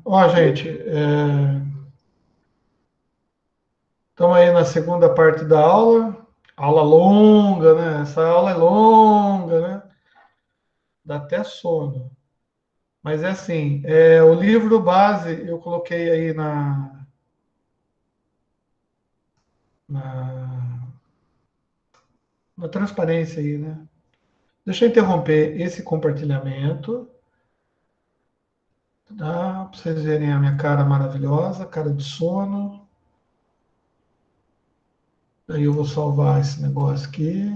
Ó, gente, estamos aí na segunda parte da aula. Aula longa, né? Essa aula é longa, né? Dá até sono. Mas é assim, o livro base eu coloquei aí na, na transparência aí, né? Deixa eu interromper esse compartilhamento, tá? Para vocês verem a minha cara maravilhosa, cara de sono. Aí eu vou salvar esse negócio aqui.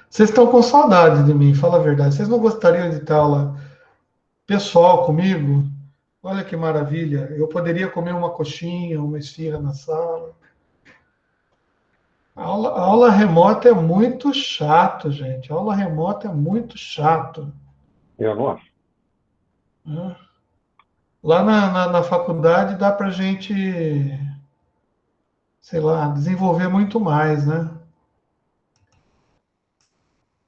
Vocês estão com saudade de mim, fala a verdade. Vocês não gostariam de ter aula pessoal comigo? Olha que maravilha. Eu poderia comer uma coxinha, uma esfirra na sala. A aula remota é muito chato, gente. A aula remota é muito chato, Eu não acho. né? Lá na faculdade dá para gente, sei lá, desenvolver muito mais, né?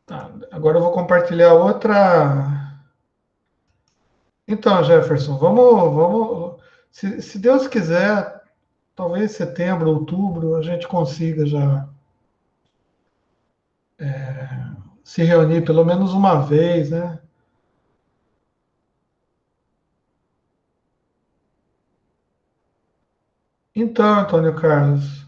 Tá, agora eu vou compartilhar outra. Então, Jefferson, vamos. Se Deus quiser, talvez setembro, outubro, a gente consiga já se reunir pelo menos uma vez, né? Então, Antônio Carlos,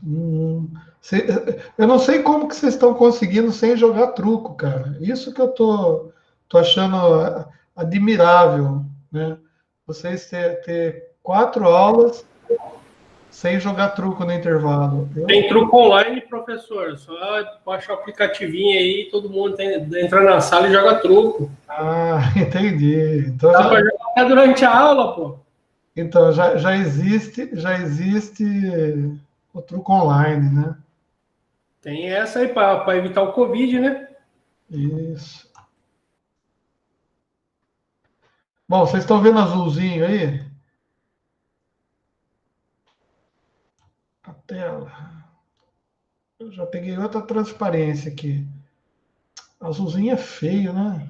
eu não sei como que vocês estão conseguindo sem jogar truco, cara. Isso que eu tô achando admirável, né? Vocês ter 4 aulas sem jogar truco no intervalo. Tem truco online, professor. Só baixa o aplicativinho aí, todo mundo entra na sala e joga truco. Entendi. Então Dá para jogar até durante a aula, pô. já existe o truco online, né? Tem essa aí para evitar o Covid, né? Isso. Bom, vocês estão vendo azulzinho aí? A tela. Eu já peguei outra transparência aqui. Azulzinho é feio, né?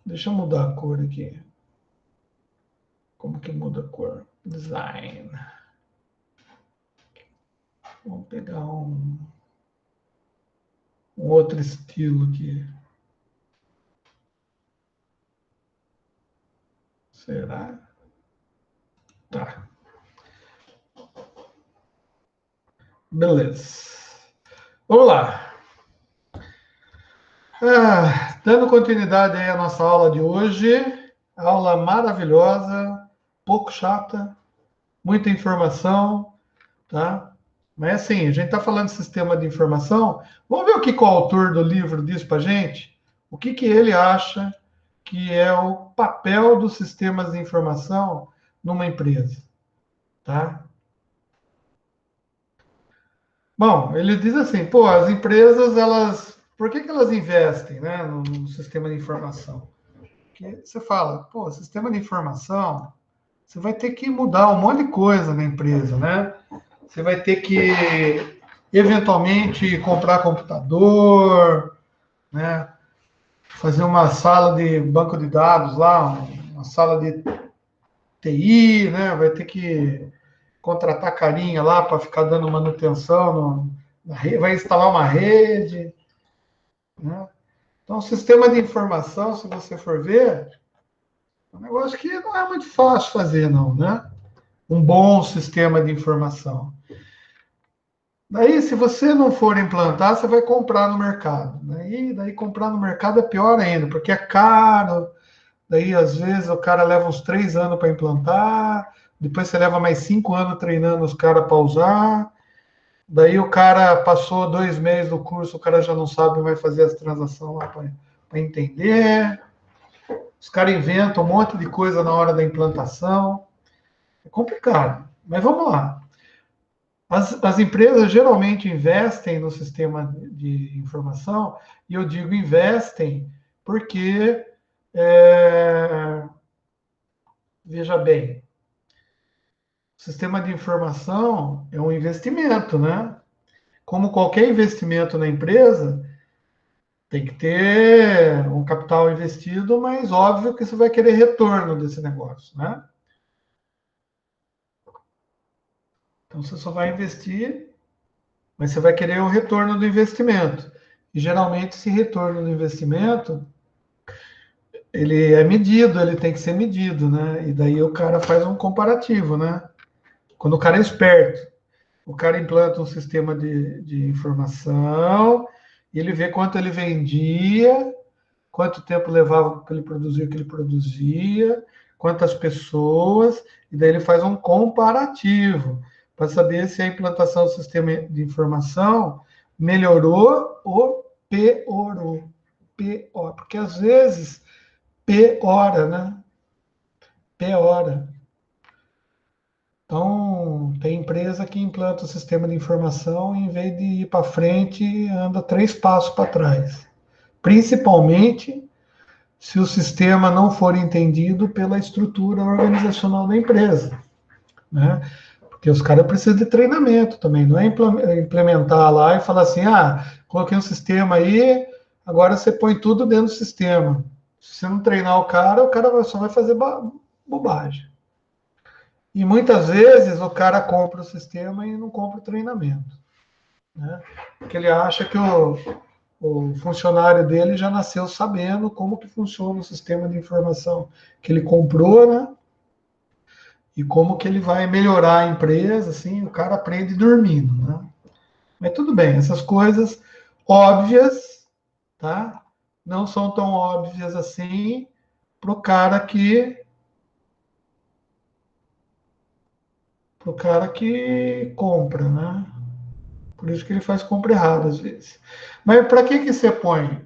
Deixa eu mudar a cor aqui. Como que muda a cor? Design. Vamos pegar um outro estilo aqui. Será? Tá. Beleza. Vamos lá. Dando continuidade aí à nossa aula de hoje. Aula maravilhosa, pouco chata, muita informação, tá? Mas assim, a gente está falando de sistema de informação. Vamos ver o que o autor do livro diz para a gente? O que ele acha que é o papel dos sistemas de informação numa empresa, tá? Bom, ele diz assim, pô, as empresas, por que elas investem, né, no sistema de informação? Porque você fala, pô, sistema de informação, você vai ter que mudar um monte de coisa na empresa, né? Você vai ter que, eventualmente, comprar computador, né? Fazer uma sala de banco de dados lá, uma sala de TI, né? Vai ter que contratar carinha lá para ficar dando manutenção na rede, vai instalar uma rede, né? Então, o sistema de informação, se você for ver, é um negócio que não é muito fácil fazer, não, né? Um bom sistema de informação. Daí, se você não for implantar, você vai comprar no mercado. Daí comprar no mercado é pior ainda, porque é caro. Daí, às vezes, o cara leva uns 3 anos para implantar, depois você leva mais 5 anos treinando os caras para usar. Daí o cara passou 2 meses do curso, o cara já não sabe mais fazer as transações lá para entender. Os caras inventam um monte de coisa na hora da implantação. É complicado. Mas vamos lá. As empresas geralmente investem no sistema de informação, e eu digo investem porque, veja bem, o sistema de informação é um investimento, né? Como qualquer investimento na empresa, Tem que ter um capital investido, mas óbvio que você vai querer retorno desse negócio, né? Então você só vai investir, mas você vai querer o retorno do investimento. E geralmente esse retorno do investimento, ele é medido, ele tem que ser medido, né? E daí o cara faz um comparativo, né? Quando o cara é esperto, o cara implanta um sistema de informação, e ele vê quanto ele vendia, quanto tempo levava para ele produzir o que ele produzia, quantas pessoas, e daí ele faz um comparativo para saber se a implantação do sistema de informação melhorou ou piorou. Pior, porque às vezes piora, né? Piora. Então, tem empresa que implanta o sistema de informação e, em vez de ir para frente, anda 3 passos para trás. Principalmente se o sistema não for entendido pela estrutura organizacional da empresa, né? Porque os caras precisam de treinamento também, não é implementar lá e falar assim, coloquei um sistema aí, agora você põe tudo dentro do sistema. Se você não treinar o cara só vai fazer bobagem. E muitas vezes o cara compra o sistema e não compra o treinamento, né? Porque ele acha que o funcionário dele já nasceu sabendo como que funciona o sistema de informação que ele comprou, né? E como que ele vai melhorar a empresa, assim, o cara aprende dormindo, né? Mas tudo bem, essas coisas óbvias, tá? Não são tão óbvias assim pro cara que compra, né? Por isso que ele faz compra errada às vezes. Mas para que você põe?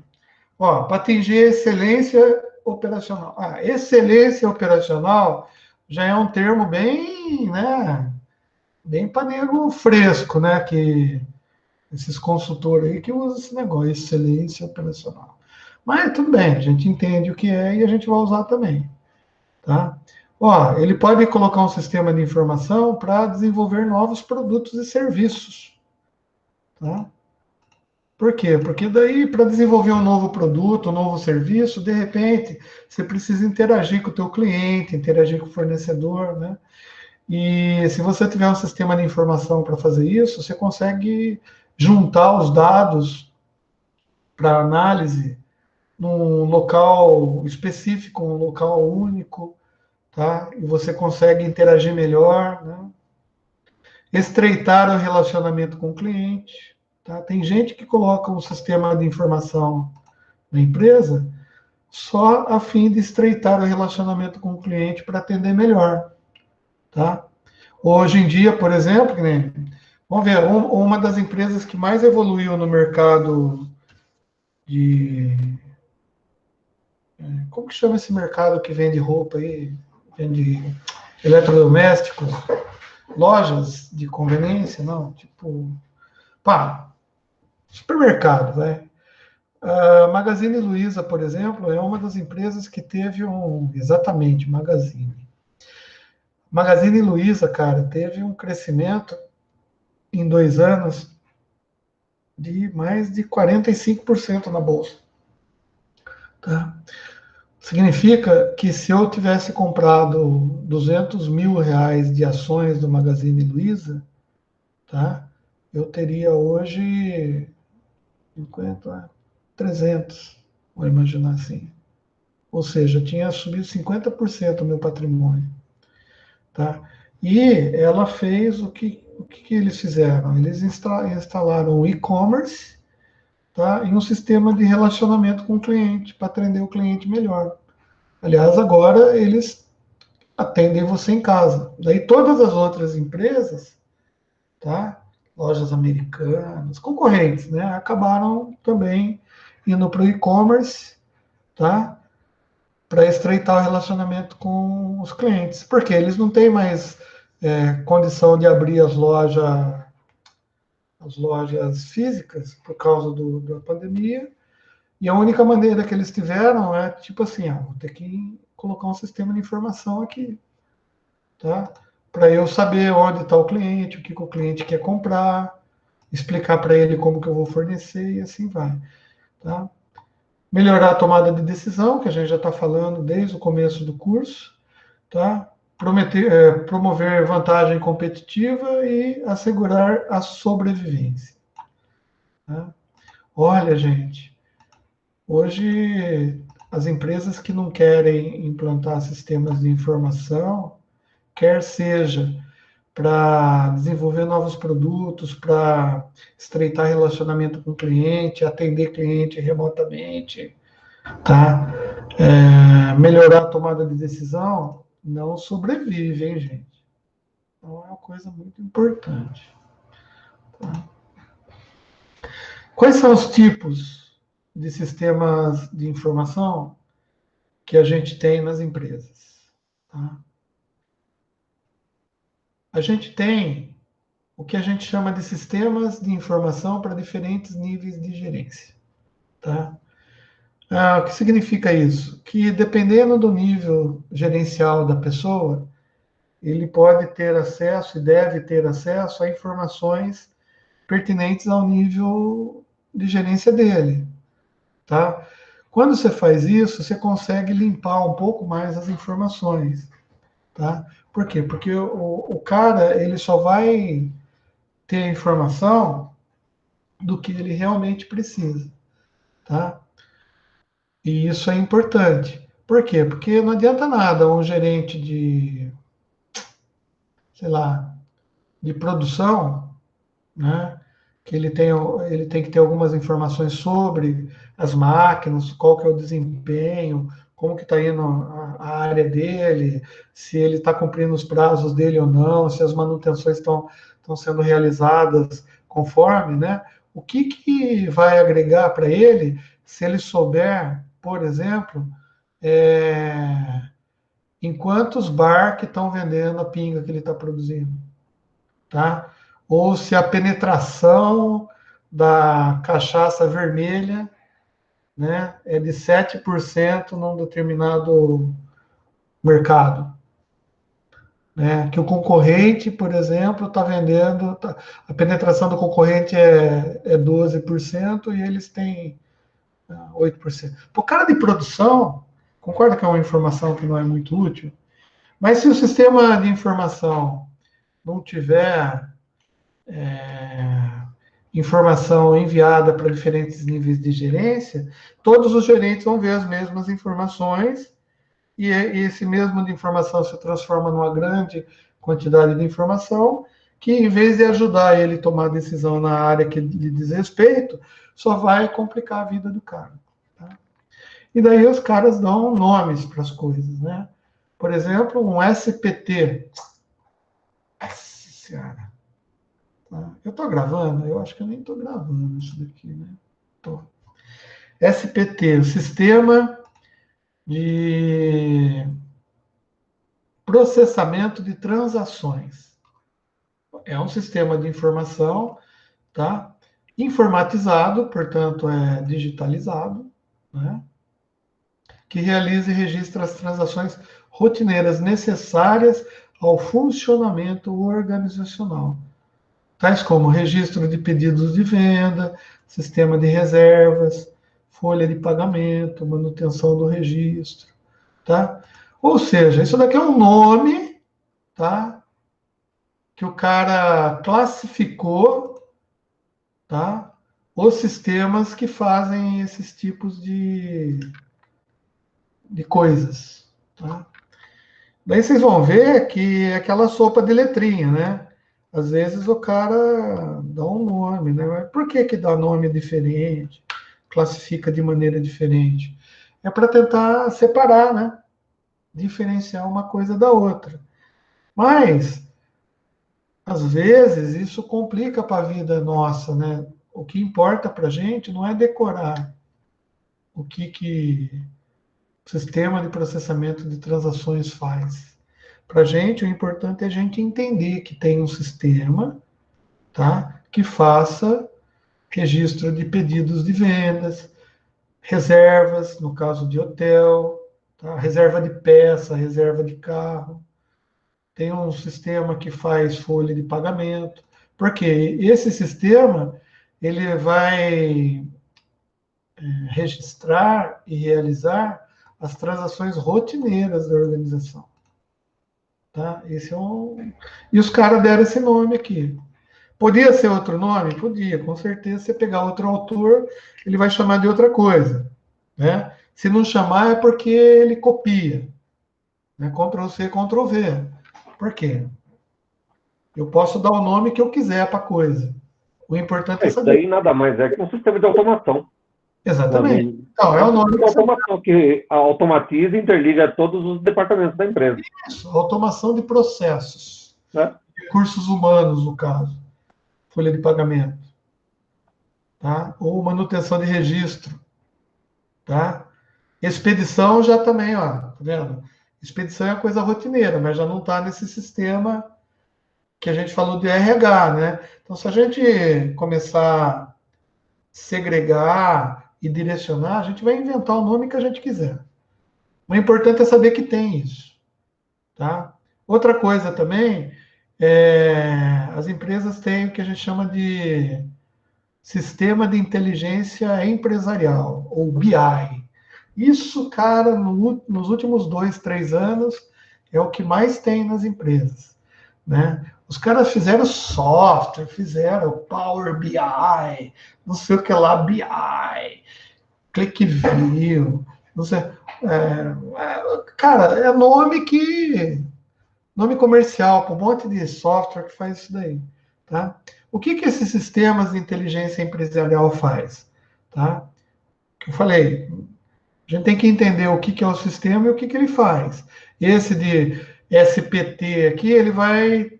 Ó, para atingir a excelência operacional. Excelência operacional já é um termo bem, né, bem para nego fresco, né, que esses consultores aí que usam esse negócio, excelência operacional. Mas tudo bem, a gente entende o que é e a gente vai usar também, tá? Ó, ele pode colocar um sistema de informação para desenvolver novos produtos e serviços, tá? Por quê? Porque daí, para desenvolver um novo produto, um novo serviço, de repente, você precisa interagir com o teu cliente, interagir com o fornecedor, né? E se você tiver um sistema de informação para fazer isso, você consegue juntar os dados para análise num local específico, um local único, tá? E você consegue interagir melhor, né? Estreitar o relacionamento com o cliente, tá? Tem gente que coloca um sistema de informação na empresa só a fim de estreitar o relacionamento com o cliente para atender melhor, tá? Hoje em dia, por exemplo, né, vamos ver, uma das empresas que mais evoluiu no mercado de... Como que chama esse mercado que vende roupa aí? Vende eletrodomésticos? Lojas de conveniência? Não, tipo... Pá, supermercado, vai. A Magazine Luiza, por exemplo, é uma das empresas que teve um... Exatamente, Magazine. Magazine Luiza, cara, teve um crescimento em 2 anos de mais de 45% na bolsa. Tá? Significa que se eu tivesse comprado 200 mil reais de ações do Magazine Luiza, tá? Eu teria hoje 50, 300, vou imaginar assim. Ou seja, tinha subido 50% o meu patrimônio. Tá? E ela fez o que eles fizeram? Eles instalaram o e-commerce, tá? E um sistema de relacionamento com o cliente, para atender o cliente melhor. Aliás, agora eles atendem você em casa. Daí todas as outras empresas, tá? Lojas americanas, concorrentes, né? Acabaram também indo para o e-commerce, tá? Para estreitar o relacionamento com os clientes. Porque eles não têm mais condição de abrir as lojas físicas por causa da pandemia. E a única maneira que eles tiveram é tipo assim, vou ter que colocar um sistema de informação aqui, tá? Para eu saber onde está o cliente, o que o cliente quer comprar, explicar para ele como que eu vou fornecer e assim vai, tá? Melhorar a tomada de decisão, que a gente já está falando desde o começo do curso, tá? Promover vantagem competitiva e assegurar a sobrevivência. Tá? Olha, gente, hoje as empresas que não querem implantar sistemas de informação, quer seja para desenvolver novos produtos, para estreitar relacionamento com o cliente, atender cliente remotamente, tá? Melhorar a tomada de decisão, não sobrevive, hein, gente? Então é uma coisa muito importante. Tá? Quais são os tipos de sistemas de informação que a gente tem nas empresas? Tá? A gente tem o que a gente chama de sistemas de informação para diferentes níveis de gerência. Tá? O que significa isso? Que dependendo do nível gerencial da pessoa, ele pode ter acesso e deve ter acesso a informações pertinentes ao nível de gerência dele. Tá? Quando você faz isso, você consegue limpar um pouco mais as informações. Tá? Por quê? Porque o cara ele só vai ter a informação do que ele realmente precisa. Tá? E isso é importante. Por quê? Porque não adianta nada um gerente de, sei lá, de produção, né? Que ele tem que ter algumas informações sobre as máquinas, qual que é o desempenho, como que está indo a área dele, se ele está cumprindo os prazos dele ou não, se as manutenções estão sendo realizadas conforme, né? O que vai agregar para ele se ele souber, por exemplo, é, em quantos bar que estão vendendo a pinga que ele está produzindo, tá? Ou se a penetração da cachaça vermelha, né, é de 7% num determinado mercado. Né? Que o concorrente, por exemplo, está vendendo, a penetração do concorrente é 12% e eles têm 8%. Para o cara de produção, concorda que é uma informação que não é muito útil? Mas se o sistema de informação não tiver informação enviada para diferentes níveis de gerência, todos os gerentes vão ver as mesmas informações e esse mesmo de informação se transforma numa grande quantidade de informação que, em vez de ajudar ele a tomar decisão na área que lhe diz respeito, só vai complicar a vida do cara. Tá? E daí os caras dão nomes para as coisas, né? Por exemplo, um SPT. Nossa Senhora. Tá? Eu estou gravando? Eu acho que eu nem estou gravando isso daqui, né? Tô. SPT, o Sistema de Processamento de Transações. É um sistema de informação, tá? Informatizado, portanto, é digitalizado, né? Que realiza e registra as transações rotineiras necessárias ao funcionamento organizacional, tais como registro de pedidos de venda, sistema de reservas, folha de pagamento, manutenção do registro, tá? Ou seja, isso daqui é um nome, tá? Que o cara classificou, tá? Os sistemas que fazem esses tipos de coisas, tá? Daí vocês vão ver que é aquela sopa de letrinha, né? Às vezes o cara dá um nome, né? Mas por que dá nome diferente? Classifica de maneira diferente? É para tentar separar, né? Diferenciar uma coisa da outra. Mas, às vezes, isso complica para a vida nossa, né? O que importa para a gente não é decorar o que o sistema de processamento de transações faz. Para a gente, o importante é a gente entender que tem um sistema, tá? Que faça registro de pedidos de vendas, reservas, no caso de hotel, tá? Reserva de peça, reserva de carro. Tem um sistema que faz folha de pagamento. Porque esse sistema, ele vai registrar e realizar as transações rotineiras da organização. Tá? Esse é E os caras deram esse nome aqui. Podia ser outro nome? Podia, com certeza. Se você pegar outro autor, ele vai chamar de outra coisa. Né? Se não chamar, é porque ele copia. Né? Ctrl+C, Ctrl+V. Por quê? Eu posso dar o nome que eu quiser para a coisa. O importante é Isso saber. daí nada mais é que um sistema de automação. Exatamente. Então, é o nome de automação que automatiza e interliga todos os departamentos da empresa. Isso, automação de processos. Né? Recursos humanos, no caso. Folha de pagamento. Tá? Ou manutenção de registro. Tá? Expedição já também, ó, tá vendo? Expedição é uma coisa rotineira, mas já não está nesse sistema que a gente falou de RH, né? Então, se a gente começar a segregar e direcionar, a gente vai inventar o nome que a gente quiser. O importante é saber que tem isso. Tá? Outra coisa também, as empresas têm o que a gente chama de Sistema de Inteligência Empresarial, ou BI. Isso, cara, nos últimos 2, 3 anos, é o que mais tem nas empresas. Né? Os caras fizeram software, fizeram Power BI, não sei o que lá, BI, ClickView, não sei. Cara, é nome comercial para um monte de software que faz isso daí. Tá? O que esses sistemas de inteligência empresarial faz? Tá? Que eu falei, a gente tem que entender o que é o sistema e o que ele faz. Esse de SPT aqui, ele vai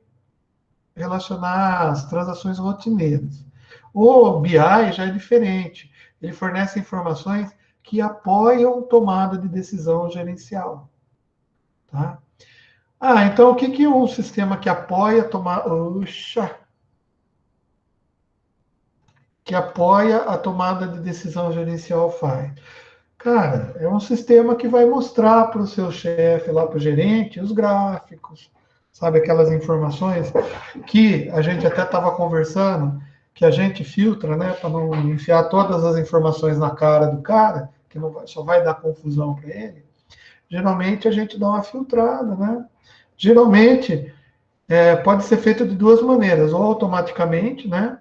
relacionar as transações rotineiras. O BI já é diferente. Ele fornece informações que apoiam tomada de decisão gerencial. Tá? Então o que um sistema que apoia a tomada de decisão gerencial faz? Cara, é um sistema que vai mostrar para o seu chefe, lá para o gerente, os gráficos, sabe, aquelas informações que a gente até estava conversando, que a gente filtra, né, para não enfiar todas as informações na cara do cara, que só vai dar confusão para ele. Geralmente a gente dá uma filtrada, né? Geralmente pode ser feito de duas maneiras, ou automaticamente, né,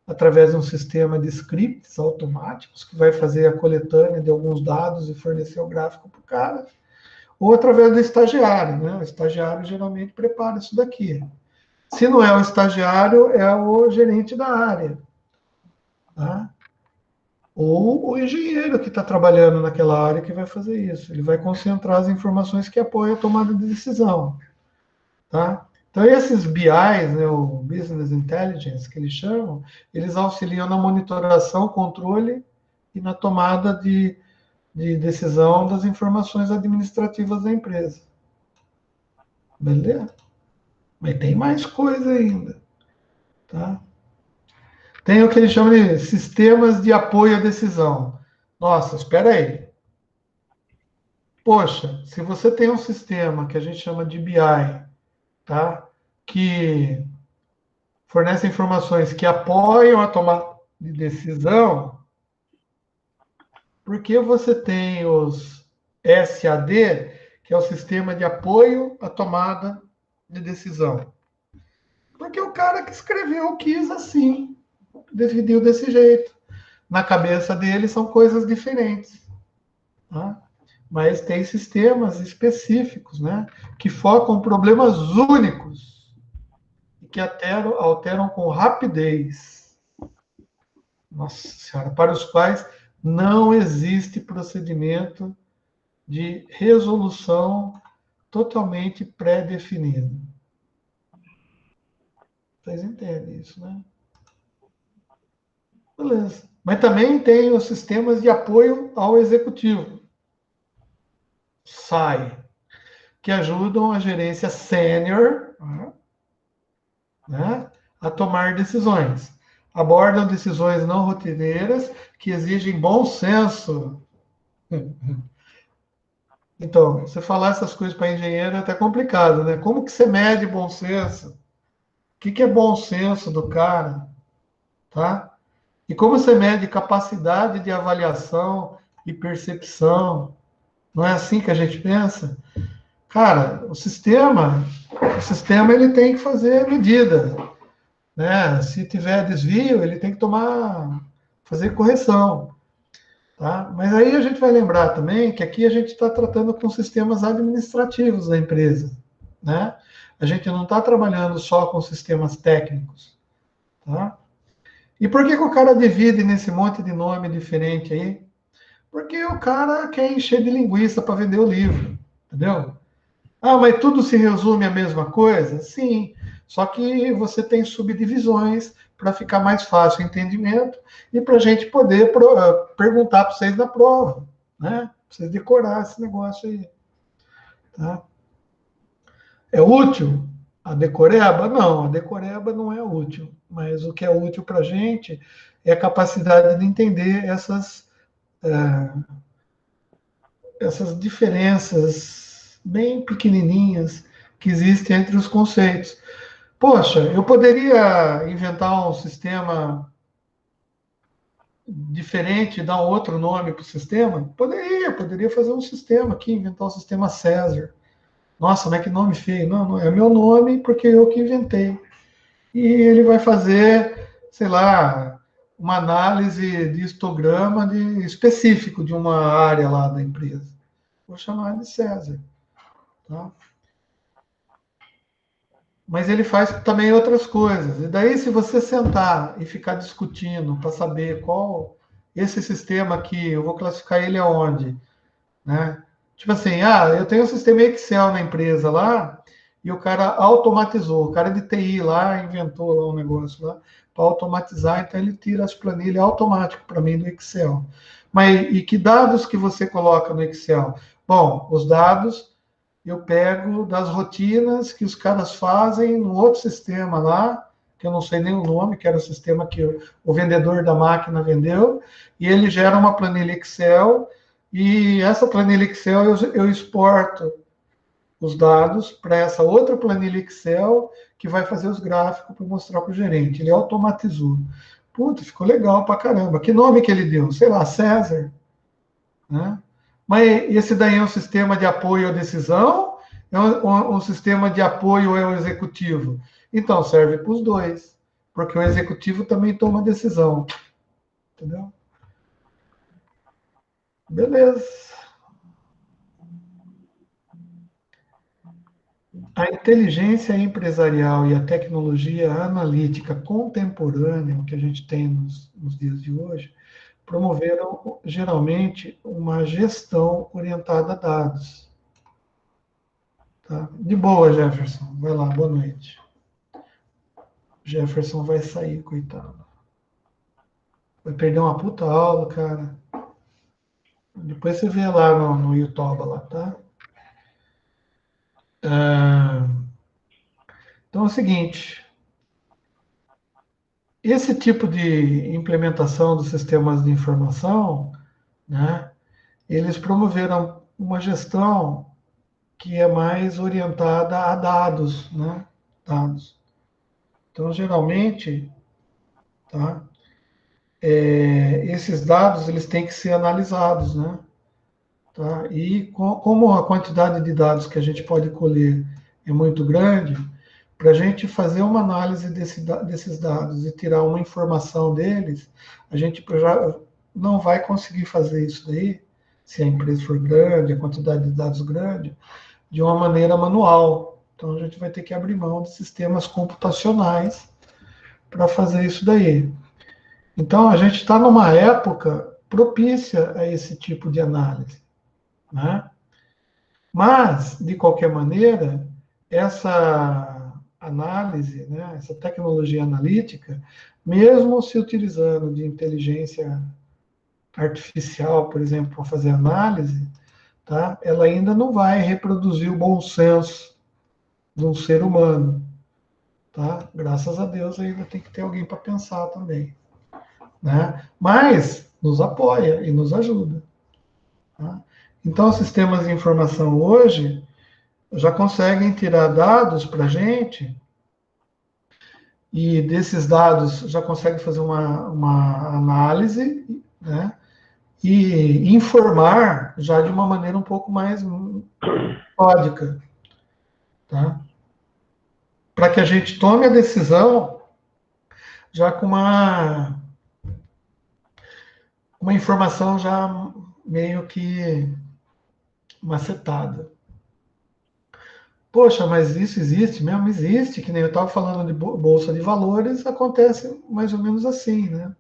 através de um sistema de scripts automáticos, que vai fazer a coletânea de alguns dados e fornecer o gráfico para o cara, ou através do estagiário, né? O estagiário geralmente prepara isso daqui. Se não é o estagiário, é o gerente da área. Tá? Ou o engenheiro que está trabalhando naquela área que vai fazer isso. Ele vai concentrar as informações que apoiam a tomada de decisão. Tá? Então, esses BIs, né, o Business Intelligence, que eles chamam, eles auxiliam na monitoração, controle e na tomada de decisão das informações administrativas da empresa. Beleza? Mas tem mais coisa ainda. Tá? Tem o que eles chamam de sistemas de apoio à decisão. Nossa, espera aí. Poxa, se você tem um sistema que a gente chama de BI, tá? Que fornece informações que apoiam a tomada de decisão, por que você tem os SAD, que é o sistema de apoio à tomada de decisão? Porque o cara que escreveu quis assim, decidiu desse jeito. Na cabeça dele são coisas diferentes. Tá? Mas tem sistemas específicos, né, que focam problemas únicos e que alteram com rapidez. Nossa Senhora, para os quais não existe procedimento de resolução totalmente pré-definido. Vocês entendem isso, né? Beleza. Mas também tem os sistemas de apoio ao executivo. SAI, que ajudam a gerência sênior, né, a tomar decisões. Abordam decisões não rotineiras que exigem bom senso. Então, você falar essas coisas para engenheiro é até complicado, né? Como que você mede bom senso? O que é bom senso do cara? Tá? E como você mede capacidade de avaliação e percepção? Não é assim que a gente pensa? Cara, o sistema ele tem que fazer medida, né? Se tiver desvio, ele tem que fazer correção, tá? Mas aí a gente vai lembrar também que aqui a gente está tratando com sistemas administrativos da empresa, né? A gente não está trabalhando só com sistemas técnicos, tá? E por que o cara divide nesse monte de nome diferente aí? Porque o cara quer encher de linguiça para vender o livro, entendeu? Ah, mas tudo se resume à mesma coisa? Sim, só que você tem subdivisões para ficar mais fácil o entendimento e para a gente poder perguntar para vocês na prova, né? Pra vocês decorar esse negócio aí. Tá? É útil? A decoreba? Não, a decoreba não é útil. Mas o que é útil para a gente é a capacidade de entender essas diferenças bem pequenininhas que existem entre os conceitos. Poxa, eu poderia inventar um sistema diferente, dar um outro nome para o sistema? Poderia fazer um sistema aqui, inventar o sistema César. Nossa, mas que nome feio. Não, não é meu nome porque eu que inventei. E ele vai fazer, sei lá, uma análise de histograma específico de uma área lá da empresa. Vou chamar de César. Tá? Mas ele faz também outras coisas. E daí, se você sentar e ficar discutindo para saber qual esse sistema aqui, eu vou classificar ele aonde, né? Tipo assim, eu tenho um sistema Excel na empresa lá e o cara automatizou, o cara de TI lá inventou lá um negócio lá para automatizar, então ele tira as planilhas automático para mim do Excel. Mas e que dados que você coloca no Excel? Bom, os dados eu pego das rotinas que os caras fazem no outro sistema lá, que eu não sei nem o nome, que era o sistema que o vendedor da máquina vendeu, e ele gera uma planilha Excel, e essa planilha Excel eu exporto os dados para essa outra planilha Excel, que vai fazer os gráficos para mostrar para o gerente. Ele automatizou. Puta, ficou legal pra caramba. Que nome que ele deu? Sei lá, César. Né? Mas esse daí é um sistema de apoio à decisão? É um sistema de apoio ao executivo? Então, serve para os dois, porque o executivo também toma decisão. Entendeu? Beleza. A inteligência empresarial e a tecnologia analítica contemporânea, que a gente tem nos dias de hoje, promoveram geralmente uma gestão orientada a dados. Tá? De boa, Jefferson. Vai lá, boa noite. Jefferson vai sair, coitado. Vai perder uma puta aula, cara. Depois você vê lá no YouTube, lá, tá? Então é o seguinte. Esse tipo de implementação dos sistemas de informação, né, eles promoveram uma gestão que é mais orientada a dados, né? Dados. Então, geralmente, tá? Esses dados eles têm que ser analisados, né? Tá? E como a quantidade de dados que a gente pode colher é muito grande, para a gente fazer uma análise desses dados e tirar uma informação deles, a gente já não vai conseguir fazer isso daí, se a empresa for grande, a quantidade de dados grande, de uma maneira manual. Então, a gente vai ter que abrir mão de sistemas computacionais para fazer isso daí. Então, a gente está numa época propícia a esse tipo de análise, né? Mas, de qualquer maneira, essa análise, né, essa tecnologia analítica, mesmo se utilizando de inteligência artificial, por exemplo, para fazer análise, tá? Ela ainda não vai reproduzir o bom senso de um ser humano, tá? Graças a Deus ainda tem que ter alguém para pensar também, né? Mas nos apoia e nos ajuda, tá? Então, os sistemas de informação hoje já conseguem tirar dados para a gente e desses dados já consegue fazer uma análise, né? E informar já de uma maneira um pouco mais metódica, tá? Para que a gente tome a decisão já com uma informação já meio que macetada. Poxa, mas isso existe mesmo? Existe, que nem eu estava falando de bolsa de valores, acontece mais ou menos assim, né?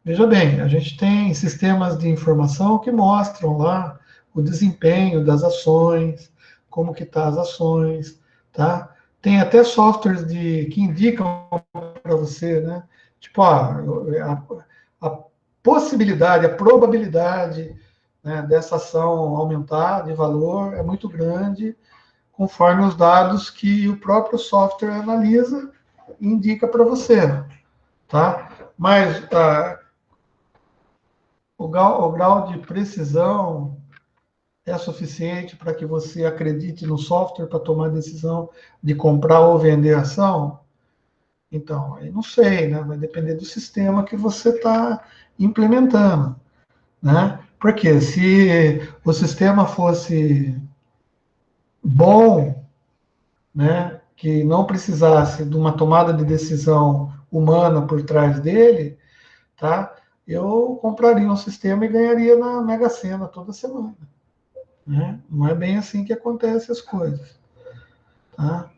Veja bem, a gente tem sistemas de informação que mostram lá o desempenho das ações, como que tá as ações, tá? Tem até softwares que indicam para você, né? Tipo, a possibilidade, a probabilidade, né, dessa ação aumentar de valor é muito grande, conforme os dados que o próprio software analisa e indica para você, tá? Mas o grau de precisão é suficiente para que você acredite no software para tomar a decisão de comprar ou vender a ação? Então, aí não sei, né? Vai depender do sistema que você está implementando, né? Porque se o sistema fosse bom, né, que não precisasse de uma tomada de decisão humana por trás dele, tá? Eu compraria um sistema e ganharia na Mega Sena toda semana, né? Não é bem assim que acontecem as coisas, tá?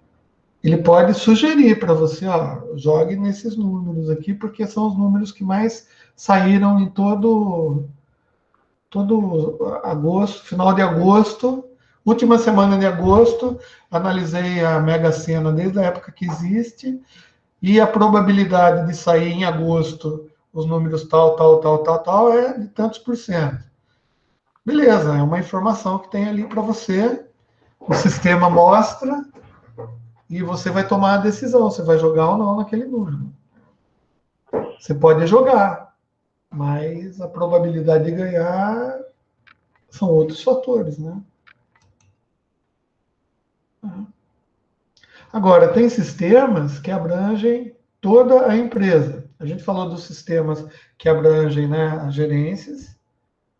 Ele pode sugerir para você, ó, jogue nesses números aqui, porque são os números que mais saíram em todo agosto, final de agosto, última semana de agosto, analisei a Mega Sena desde a época que existe, e a probabilidade de sair em agosto os números tal é de tantos por cento. Beleza, é uma informação que tem ali para você, o sistema mostra, e você vai tomar a decisão, você vai jogar ou não naquele número. Você pode jogar, mas a probabilidade de ganhar são outros fatores, né? Agora, tem sistemas que abrangem toda a empresa. A gente falou dos sistemas que abrangem, né, as gerências,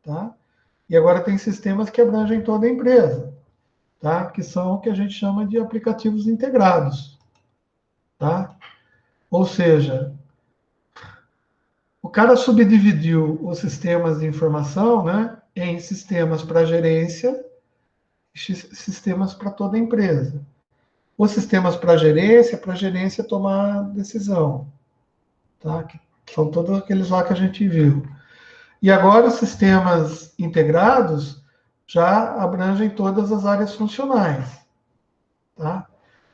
tá? E agora tem sistemas que abrangem toda a empresa, tá? Que são o que a gente chama de aplicativos integrados, tá? Ou seja, o cara subdividiu os sistemas de informação, né, em sistemas para gerência e sistemas para toda a empresa. Os sistemas para gerência tomar decisão, tá? Que são todos aqueles lá que a gente viu. E agora os sistemas integrados já abrangem todas as áreas funcionais, tá?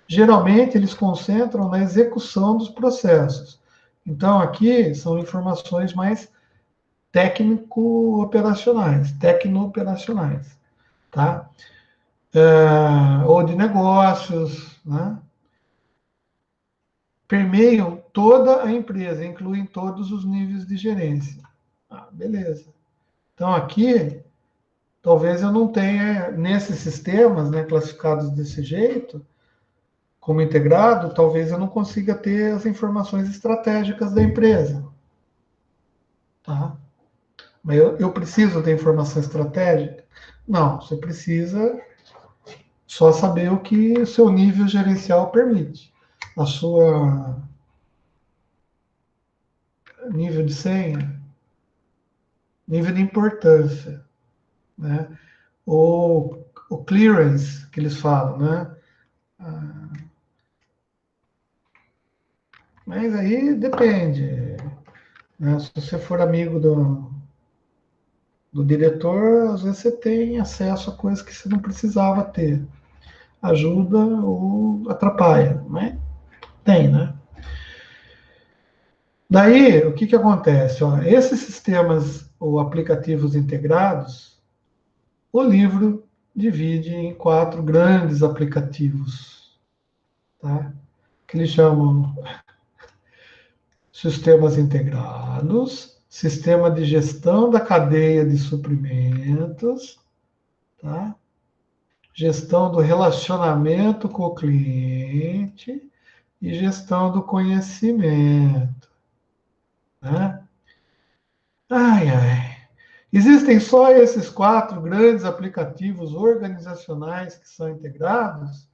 Geralmente eles concentram na execução dos processos. Então aqui são informações mais técnico-operacionais, tecno-operacionais, tá? Ou de negócios, né? Permeiam toda a empresa, incluem todos os níveis de gerência. Beleza. Então, aqui, talvez eu não tenha, nesses sistemas, né, classificados desse jeito, como integrado, talvez eu não consiga ter as informações estratégicas da empresa. Tá? Mas eu preciso ter informação estratégica? Não, você precisa só saber o que o seu nível gerencial permite. A sua nível de senha, nível de importância, né? O clearance, que eles falam, né? Mas aí depende, né? Se você for amigo do diretor, às vezes você tem acesso a coisas que você não precisava ter. Ajuda ou atrapalha, né? Tem, né? Daí, o que acontece? Ó, esses sistemas ou aplicativos integrados, o livro divide em 4 grandes aplicativos, tá? Que eles chamam sistemas integrados, sistema de gestão da cadeia de suprimentos, tá? Gestão do relacionamento com o cliente e gestão do conhecimento, né? Ai, ai. Existem só esses 4 grandes aplicativos organizacionais que são integrados?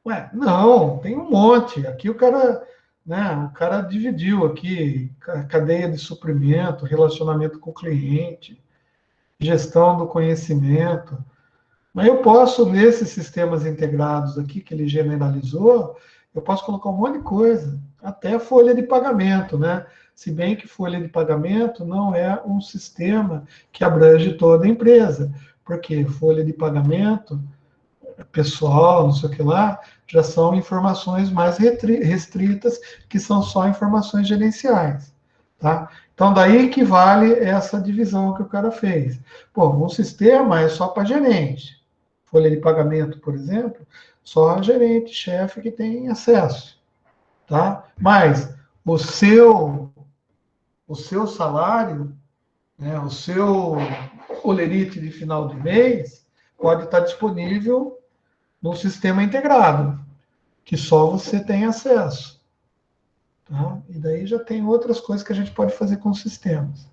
Ué, não, tem um monte. Aqui o cara dividiu aqui cadeia de suprimento, relacionamento com o cliente, gestão do conhecimento. Mas eu posso, nesses sistemas integrados aqui que ele generalizou, eu posso colocar um monte de coisa, até folha de pagamento, né? Se bem que folha de pagamento não é um sistema que abrange toda a empresa, porque folha de pagamento, pessoal, não sei o que lá, já são informações mais restritas, que são só informações gerenciais, tá? Então, daí que vale essa divisão que o cara fez. Pô, um sistema é só para gerente. Folha de pagamento, por exemplo, só gerente, chefe que tem acesso, tá? Mas o seu salário, né, o seu olerite de final de mês pode estar disponível num sistema integrado, que só você tem acesso. Tá? E daí já tem outras coisas que a gente pode fazer com os sistemas.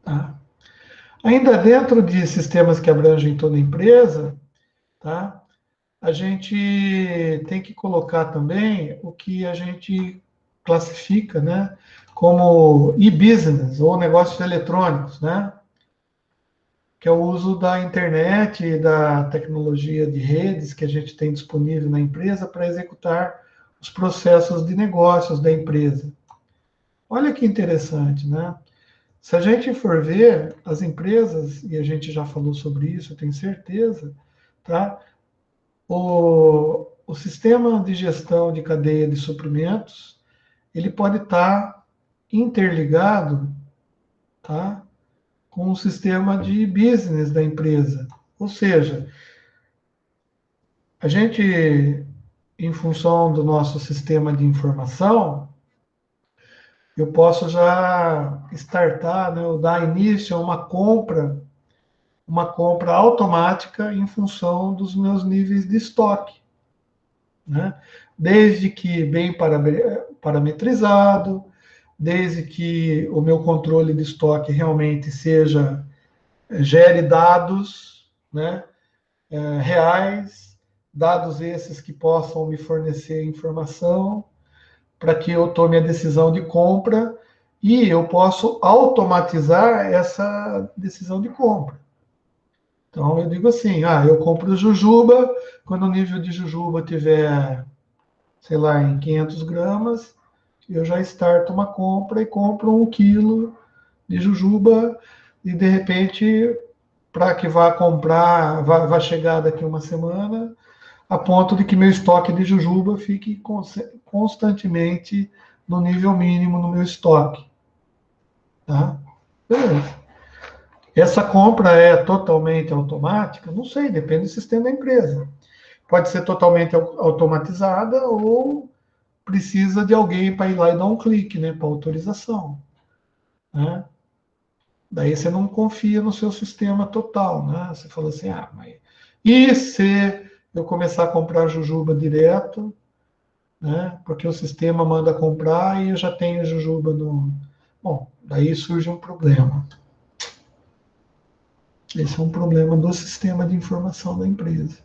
Tá? Ainda dentro de sistemas que abrangem toda a empresa, tá? A gente tem que colocar também o que a gente classifica, né, como e-business, ou negócios eletrônicos, né? Que é o uso da internet e da tecnologia de redes que a gente tem disponível na empresa para executar os processos de negócios da empresa. Olha que interessante, né? Se a gente for ver, as empresas, e a gente já falou sobre isso, eu tenho certeza, tá? O sistema de gestão de cadeia de suprimentos, ele pode estar interligado, tá? Com o sistema de business da empresa. Ou seja, a gente, em função do nosso sistema de informação, eu posso já startar, né, ou dar início a uma compra automática em função dos meus níveis de estoque, né? Desde que bem parametrizado, desde que o meu controle de estoque realmente gere dados, né, reais, dados esses que possam me fornecer informação para que eu tome a decisão de compra e eu posso automatizar essa decisão de compra. Então, eu digo assim, eu compro jujuba, quando o nível de jujuba tiver, sei lá, em 500 gramas, eu já starto uma compra e compro 1 quilo de jujuba e, de repente, para que vá comprar, vá chegar daqui uma semana, a ponto de que meu estoque de jujuba fique constantemente no nível mínimo no meu estoque. Tá? Beleza. Essa compra é totalmente automática? Não sei, depende do sistema da empresa. Pode ser totalmente automatizada ou precisa de alguém para ir lá e dar um clique, né, para autorização. Né? Daí você não confia no seu sistema total, né? Você fala assim, mas e se eu começar a comprar jujuba direto, né? Porque o sistema manda comprar e eu já tenho jujuba no... Bom, daí surge um problema. Esse é um problema do sistema de informação da empresa.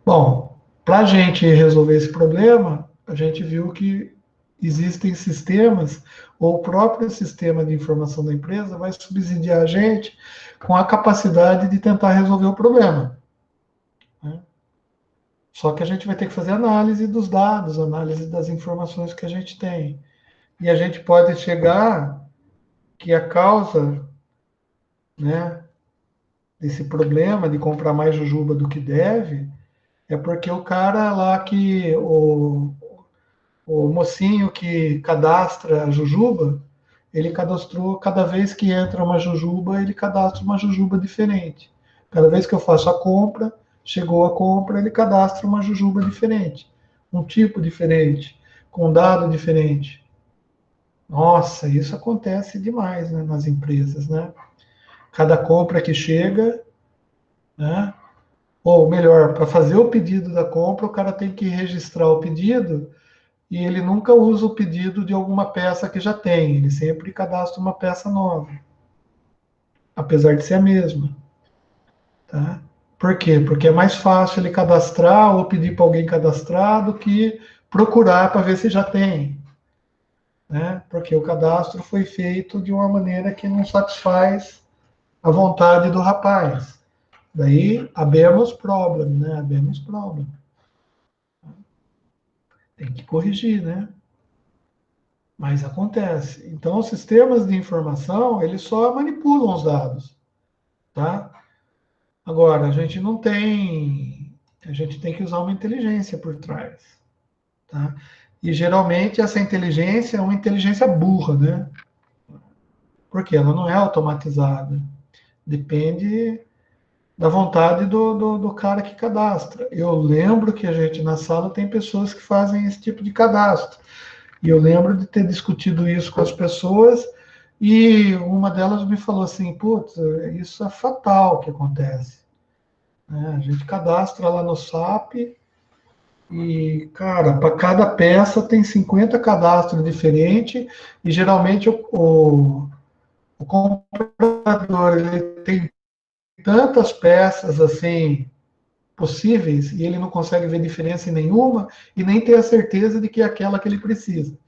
Bom, para a gente resolver esse problema, a gente viu que existem sistemas, ou o próprio sistema de informação da empresa vai subsidiar a gente com a capacidade de tentar resolver o problema. Né? Só que a gente vai ter que fazer análise dos dados, análise das informações que a gente tem. E a gente pode chegar que a causa, né, desse problema de comprar mais jujuba do que deve é porque o cara lá o mocinho que cadastra a jujuba, ele cadastrou, cada vez que entra uma jujuba, ele cadastra uma jujuba diferente. Cada vez que eu faço a compra, chegou a compra, ele cadastra uma jujuba diferente, um tipo diferente, com dado diferente. Nossa, isso acontece demais, né, nas empresas, né? Cada compra que chega, né, Ou melhor, para fazer o pedido da compra, o cara tem que registrar o pedido e ele nunca usa o pedido de alguma peça que já tem, ele sempre cadastra uma peça nova, apesar de ser a mesma. Tá? Por quê? Porque é mais fácil ele cadastrar ou pedir para alguém cadastrar do que procurar para ver se já tem. Né? Porque o cadastro foi feito de uma maneira que não satisfaz a vontade do rapaz. Daí, habemos problem, né? Habemos problem. Tem que corrigir, né? Mas acontece. Então, os sistemas de informação, eles só manipulam os dados, tá? Agora, a gente tem que usar uma inteligência por trás, tá? E geralmente essa inteligência é uma inteligência burra, né? Porque ela não é automatizada. Depende da vontade do cara que cadastra. Eu lembro que a gente na sala tem pessoas que fazem esse tipo de cadastro. E eu lembro de ter discutido isso com as pessoas e uma delas me falou assim, putz, isso é fatal que acontece. Né? A gente cadastra lá no SAP e, cara, para cada peça tem 50 cadastros diferentes e geralmente o comprador ele tem tantas peças assim possíveis e ele não consegue ver diferença em nenhuma e nem ter a certeza de que é aquela que ele precisa.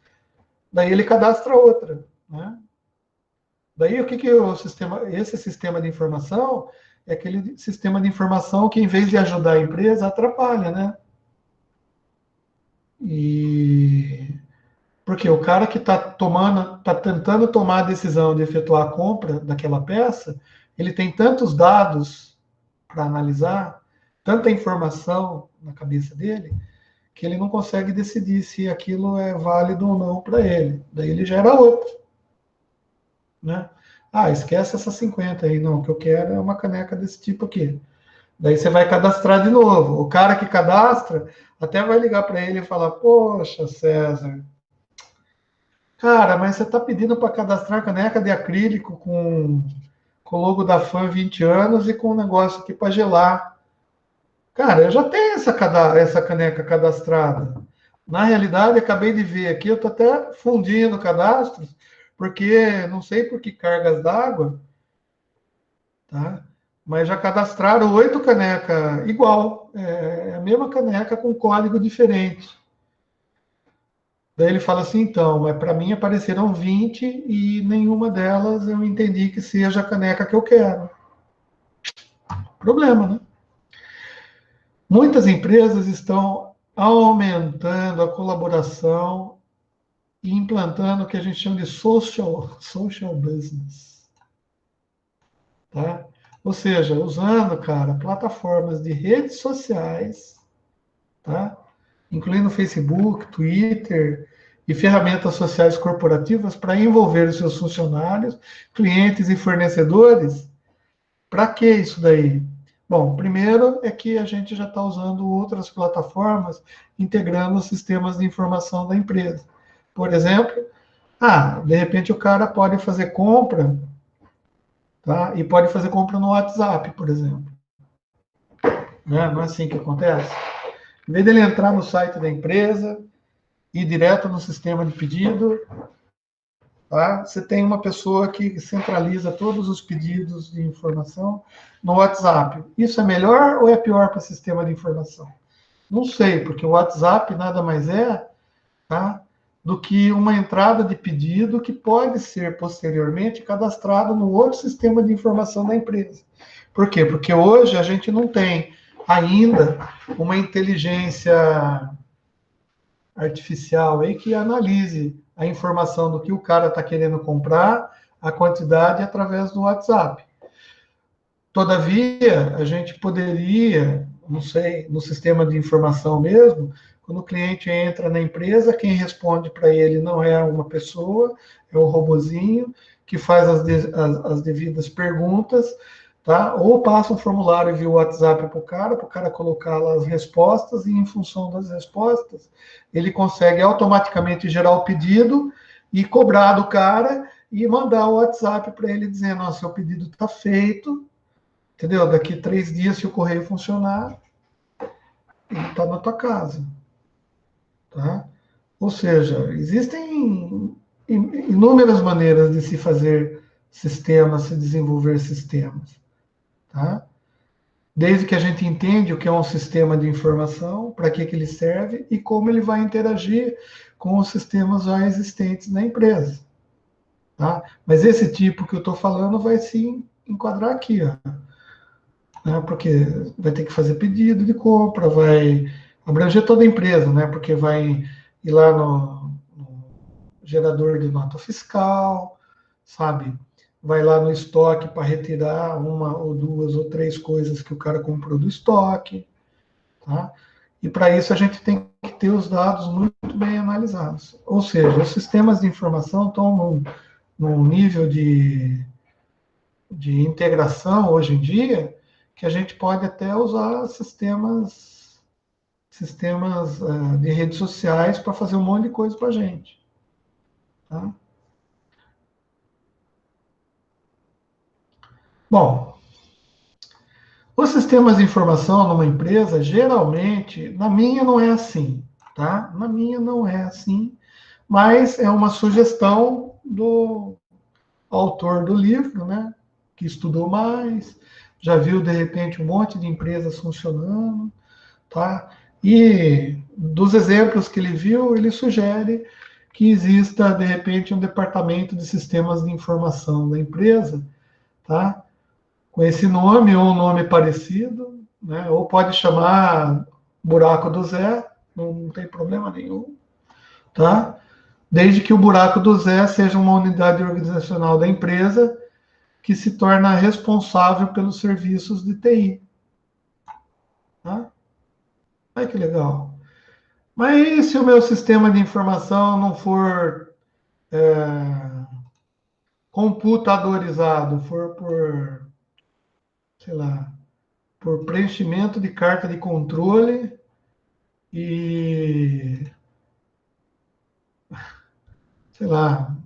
Daí ele cadastra outra, né? Daí o que que esse sistema de informação é aquele sistema de informação que em vez de ajudar a empresa atrapalha, né? E porque o cara que está tentando tomar a decisão de efetuar a compra daquela peça, ele tem tantos dados para analisar, tanta informação na cabeça dele, que ele não consegue decidir se aquilo é válido ou não para ele. Daí ele gera outro, né? Ah, esquece essas 50 aí, não. O que eu quero é uma caneca desse tipo aqui. Daí você vai cadastrar de novo. O cara que cadastra até vai ligar para ele e falar: poxa, César, cara, mas você está pedindo para cadastrar caneca de acrílico com o logo da FAM 20 anos e com um negócio aqui para gelar. Cara, eu já tenho essa caneca cadastrada. Na realidade, acabei de ver aqui, eu estou até fundindo cadastros, porque não sei por que cargas d'água, tá? Mas já cadastraram 8 canecas igual, é a mesma caneca com código diferente. Daí ele fala assim, então, mas para mim apareceram 20 e nenhuma delas eu entendi que seja a caneca que eu quero. Problema, né? Muitas empresas estão aumentando a colaboração e implantando o que a gente chama de social business. Tá? Ou seja, usando, cara, plataformas de redes sociais, tá? Incluindo Facebook, Twitter e ferramentas sociais corporativas para envolver os seus funcionários, clientes e fornecedores. Para que isso daí? Bom, primeiro é que a gente já está usando outras plataformas integrando os sistemas de informação da empresa. Por exemplo, de repente o cara pode fazer compra, tá? E pode fazer compra no WhatsApp, por exemplo. Né? Não é assim que acontece? Em vez dele entrar no site da empresa, ir direto no sistema de pedido, tá? Você tem uma pessoa que centraliza todos os pedidos de informação no WhatsApp. Isso é melhor ou é pior para o sistema de informação? Não sei, porque o WhatsApp nada mais é, tá, do que uma entrada de pedido que pode ser posteriormente cadastrado no outro sistema de informação da empresa. Por quê? Porque hoje a gente não tem ainda uma inteligência artificial aí que analise a informação do que o cara está querendo comprar, a quantidade através do WhatsApp. Todavia, a gente poderia, não sei, no sistema de informação mesmo, quando o cliente entra na empresa, quem responde para ele não é uma pessoa, é um robozinho que faz as devidas perguntas, tá? Ou passa um formulário via WhatsApp para o cara colocar lá as respostas, e em função das respostas, ele consegue automaticamente gerar o pedido e cobrar do cara e mandar o WhatsApp para ele dizendo, seu pedido está feito, Entendeu? Daqui 3 dias, se o correio funcionar, ele está na tua casa. Tá? Ou seja, existem inúmeras maneiras de se fazer sistemas, se desenvolver sistemas. Tá? Desde que a gente entende o que é um sistema de informação, para que ele serve e como ele vai interagir com os sistemas já existentes na empresa. Tá? Mas esse tipo que eu estou falando vai se enquadrar aqui, ó, né? Porque vai ter que fazer pedido de compra, vai abranger toda a empresa, né? Porque vai ir lá no gerador de nota fiscal, sabe? Vai lá no estoque para retirar uma ou duas ou três coisas que o cara comprou do estoque, tá? E para isso a gente tem que ter os dados muito bem analisados. Ou seja, os sistemas de informação estão num nível de integração hoje em dia que a gente pode até usar sistemas de redes sociais para fazer um monte de coisa para a gente. Tá? Bom, os sistemas de informação numa empresa, geralmente, na minha não é assim, tá? Na minha não é assim, mas é uma sugestão do autor do livro, né? Que estudou mais, já viu de repente um monte de empresas funcionando, tá? E dos exemplos que ele viu, ele sugere que exista de repente um departamento de sistemas de informação da empresa, tá? Com esse nome ou um nome parecido, né? Ou pode chamar Buraco do Zé, não tem problema nenhum, tá? Desde que o Buraco do Zé seja uma unidade organizacional da empresa que se torna responsável pelos serviços de TI, tá? Olha que legal. Mas e se o meu sistema de informação não for computadorizado, for por, sei lá, por preenchimento de carta de controle e, sei lá,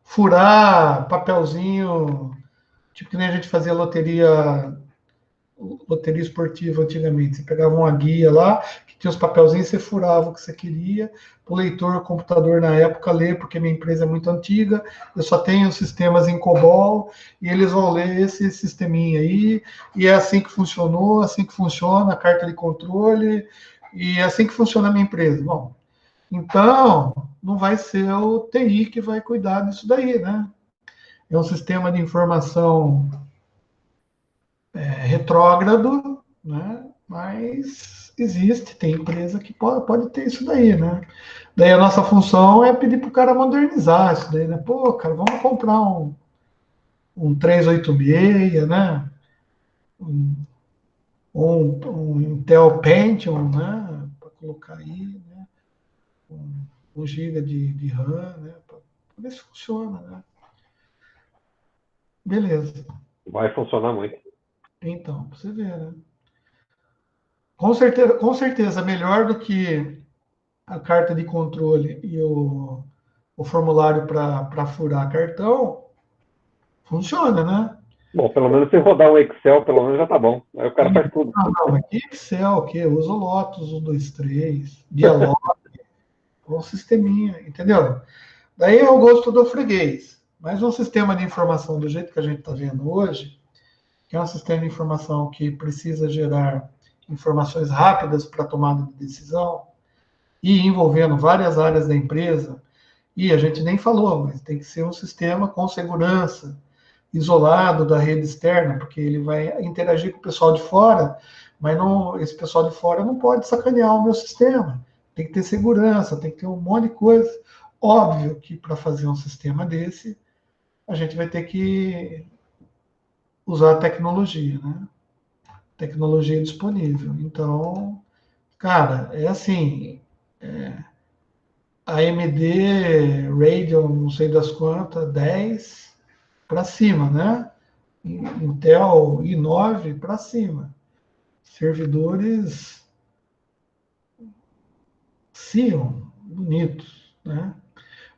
furar papelzinho, tipo que nem a gente fazia loteria esportiva antigamente. Você pegava uma guia lá, que tinha os papelzinhos, você furava o que você queria, o leitor, o computador na época ler, porque minha empresa é muito antiga, eu só tenho sistemas em COBOL, e eles vão ler esse sisteminha aí, e é assim que funcionou, assim que funciona a carta de controle, e é assim que funciona a minha empresa. Bom, então, não vai ser o TI que vai cuidar disso daí, né? É um sistema de informação retrógrado, né? Mas existe, tem empresa que pode ter isso daí, né? Daí a nossa função é pedir para o cara modernizar isso daí, né? Pô, cara, vamos comprar um 386, né? Um, um Intel Pentium, né? Para colocar aí, né? Um GB de RAM, né? Para ver se funciona, né? Beleza. Vai funcionar muito. Então, para você ver, né? Com certeza, melhor do que a carta de controle e o formulário para furar cartão, funciona, né? Bom, pelo menos se rodar um Excel, pelo menos já tá bom. Aí o cara faz tudo. Não, mas que Excel, que usa o Lotus 1, 2, 3, Dialog, um sisteminha, entendeu? Daí é o gosto do freguês. Mas um sistema de informação do jeito que a gente está vendo hoje, que é um sistema de informação que precisa gerar informações rápidas para tomada de decisão e envolvendo várias áreas da empresa, e a gente nem falou, mas tem que ser um sistema com segurança, isolado da rede externa, porque ele vai interagir com o pessoal de fora, mas não, esse pessoal de fora não pode sacanear o meu sistema. Tem que ter segurança, tem que ter um monte de coisa. Óbvio que para fazer um sistema desse, a gente vai ter que usar a tecnologia, né? Tecnologia disponível. Então, cara, é assim, AMD Radeon, não sei das quantas, 10 para cima, né? Intel i9 para cima. Servidores Xeon, bonitos, né?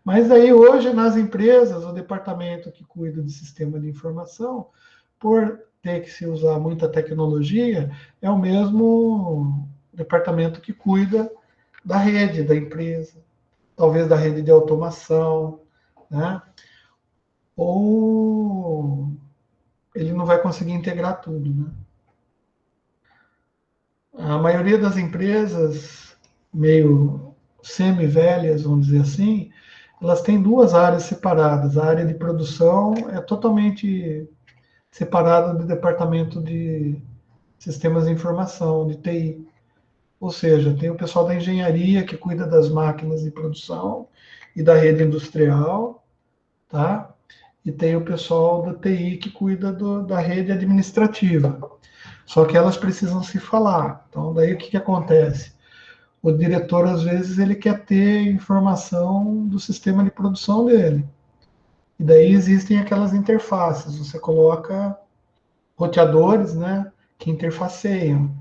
Mas aí hoje nas empresas, o departamento que cuida do sistema de informação, por ter que se usar muita tecnologia, é o mesmo departamento que cuida da rede da empresa, talvez da rede de automação, né? Ou ele não vai conseguir integrar tudo, né? A maioria das empresas meio semi-velhas, vamos dizer assim, elas têm duas áreas separadas. A área de produção é totalmente separada do departamento de sistemas de informação, de TI. Ou seja, tem o pessoal da engenharia que cuida das máquinas de produção e da rede industrial, tá? E tem o pessoal da TI que cuida da rede administrativa. Só que elas precisam se falar. Então, daí o que acontece? O diretor, às vezes, ele quer ter informação do sistema de produção dele. E daí existem aquelas interfaces. Você coloca roteadores, né, que interfaceiam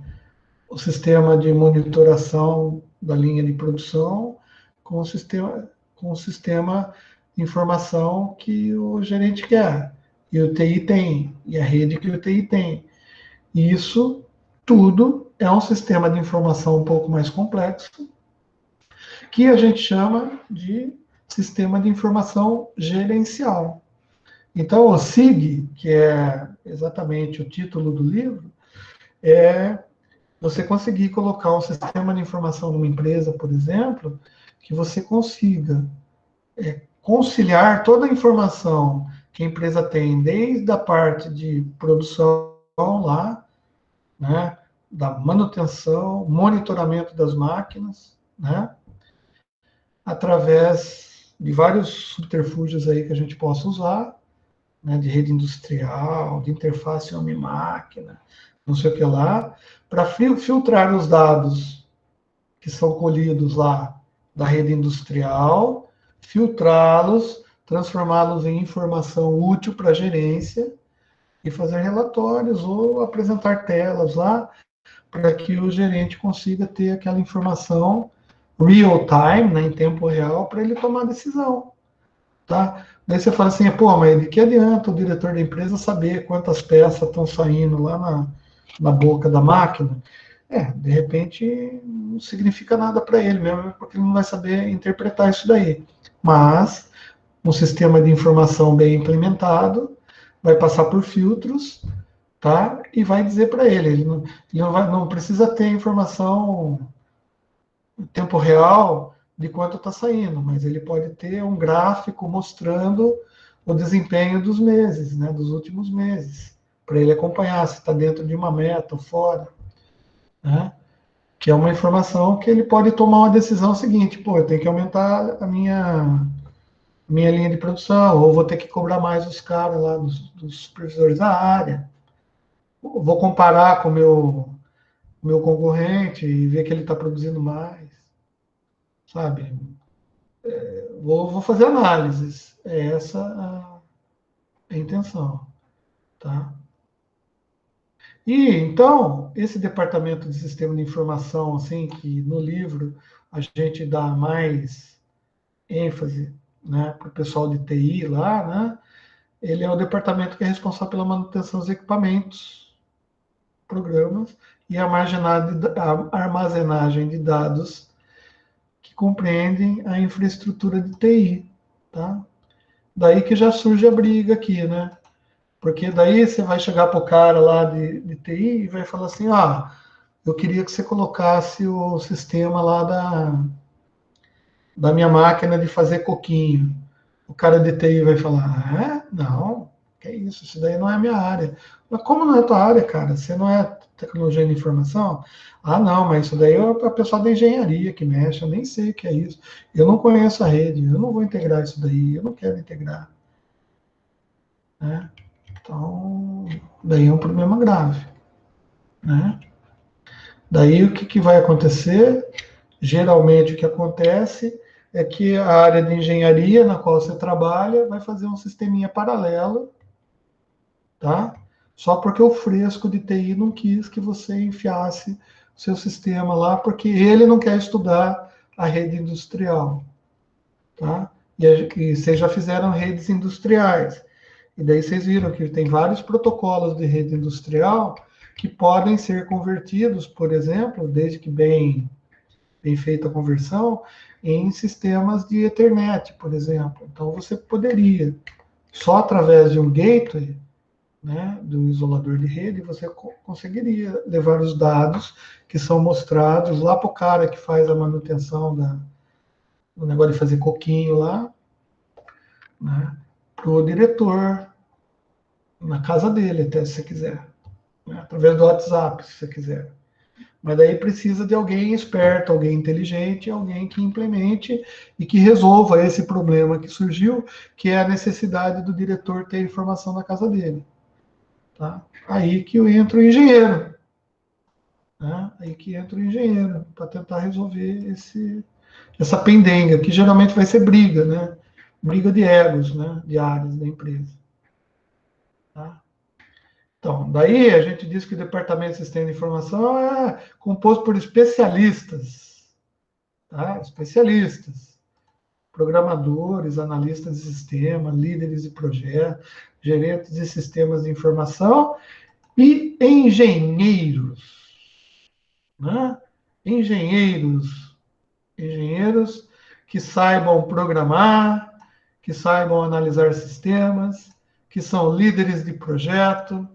o sistema de monitoração da linha de produção com o sistema de informação que o gerente quer. E o TI tem, e a rede que o TI tem. E isso tudo é um sistema de informação um pouco mais complexo, que a gente chama de sistema de informação gerencial. Então, o SIG, que é exatamente o título do livro, é você conseguir colocar um sistema de informação numa empresa, por exemplo, que você consiga conciliar toda a informação que a empresa tem, desde a parte de produção lá, né, da manutenção, monitoramento das máquinas, né, através de vários subterfúgios aí que a gente possa usar, né, de rede industrial, de interface homem-máquina, não sei o que lá, para filtrar os dados que são colhidos lá da rede industrial, filtrá-los, transformá-los em informação útil para a gerência e fazer relatórios ou apresentar telas lá para que o gerente consiga ter aquela informação real time, né, em tempo real, para ele tomar decisão. Tá? Daí você fala assim, pô, mas de que adianta o diretor da empresa saber quantas peças estão saindo lá na boca da máquina? De repente não significa nada para ele mesmo, porque ele não vai saber interpretar isso daí. Mas um sistema de informação bem implementado vai passar por filtros, tá? E vai dizer para ele, não precisa ter informação em tempo real de quanto está saindo, mas ele pode ter um gráfico mostrando o desempenho dos meses, né, dos últimos meses, para ele acompanhar se está dentro de uma meta ou fora, né? Que é uma informação que ele pode tomar uma decisão seguinte, pô, eu tenho que aumentar a minha linha de produção, ou vou ter que cobrar mais os caras lá, dos supervisores da área, vou comparar com o meu concorrente e ver que ele está produzindo mais, sabe? Vou fazer análises. É essa a intenção, tá? E, então, esse departamento de sistema de informação, assim, que no livro a gente dá mais ênfase, né, para o pessoal de TI lá, né? Ele é o departamento que é responsável pela manutenção dos equipamentos, programas e a armazenagem de dados que compreendem a infraestrutura de TI, tá? Daí que já surge a briga aqui, né? Porque daí você vai chegar para o cara lá de TI e vai falar assim, eu queria que você colocasse o sistema lá da minha máquina de fazer coquinho. O cara de TI vai falar, não, que isso daí não é a minha área. Mas como não é a tua área, cara? Você não é tecnologia de informação? Não, mas isso daí é o pessoal da engenharia que mexe, eu nem sei o que é isso. Eu não conheço a rede, eu não vou integrar isso daí, eu não quero integrar. Né? Então, daí é um problema grave. Né? Daí o que vai acontecer? Geralmente o que acontece é que a área de engenharia na qual você trabalha vai fazer um sisteminha paralelo, tá? Só porque o fresco de TI não quis que você enfiasse o seu sistema lá, porque ele não quer estudar a rede industrial, tá? E vocês já fizeram redes industriais. E daí vocês viram que tem vários protocolos de rede industrial que podem ser convertidos, por exemplo, desde que bem feita a conversão, em sistemas de Ethernet, por exemplo. Então, você poderia, só através de um gateway, né, do isolador de rede, você conseguiria levar os dados que são mostrados lá para o cara que faz a manutenção do negócio de fazer coquinho lá, né, para o diretor, na casa dele, até se você quiser, né, através do WhatsApp, se você quiser. Mas daí precisa de alguém esperto, alguém inteligente, alguém que implemente e que resolva esse problema que surgiu, que é a necessidade do diretor ter informação na casa dele. Tá? Aí que eu entro o engenheiro. Né? Aí que entra o engenheiro para tentar resolver essa pendenga, que geralmente vai ser briga, né? Briga de egos, né? De áreas da empresa. Tá? Então, daí a gente diz que o Departamento de Sistema de Informação é composto por especialistas, tá? Especialistas, programadores, analistas de sistema, líderes de projeto, gerentes de sistemas de informação e engenheiros, né? Engenheiros que saibam programar, que saibam analisar sistemas, que são líderes de projeto,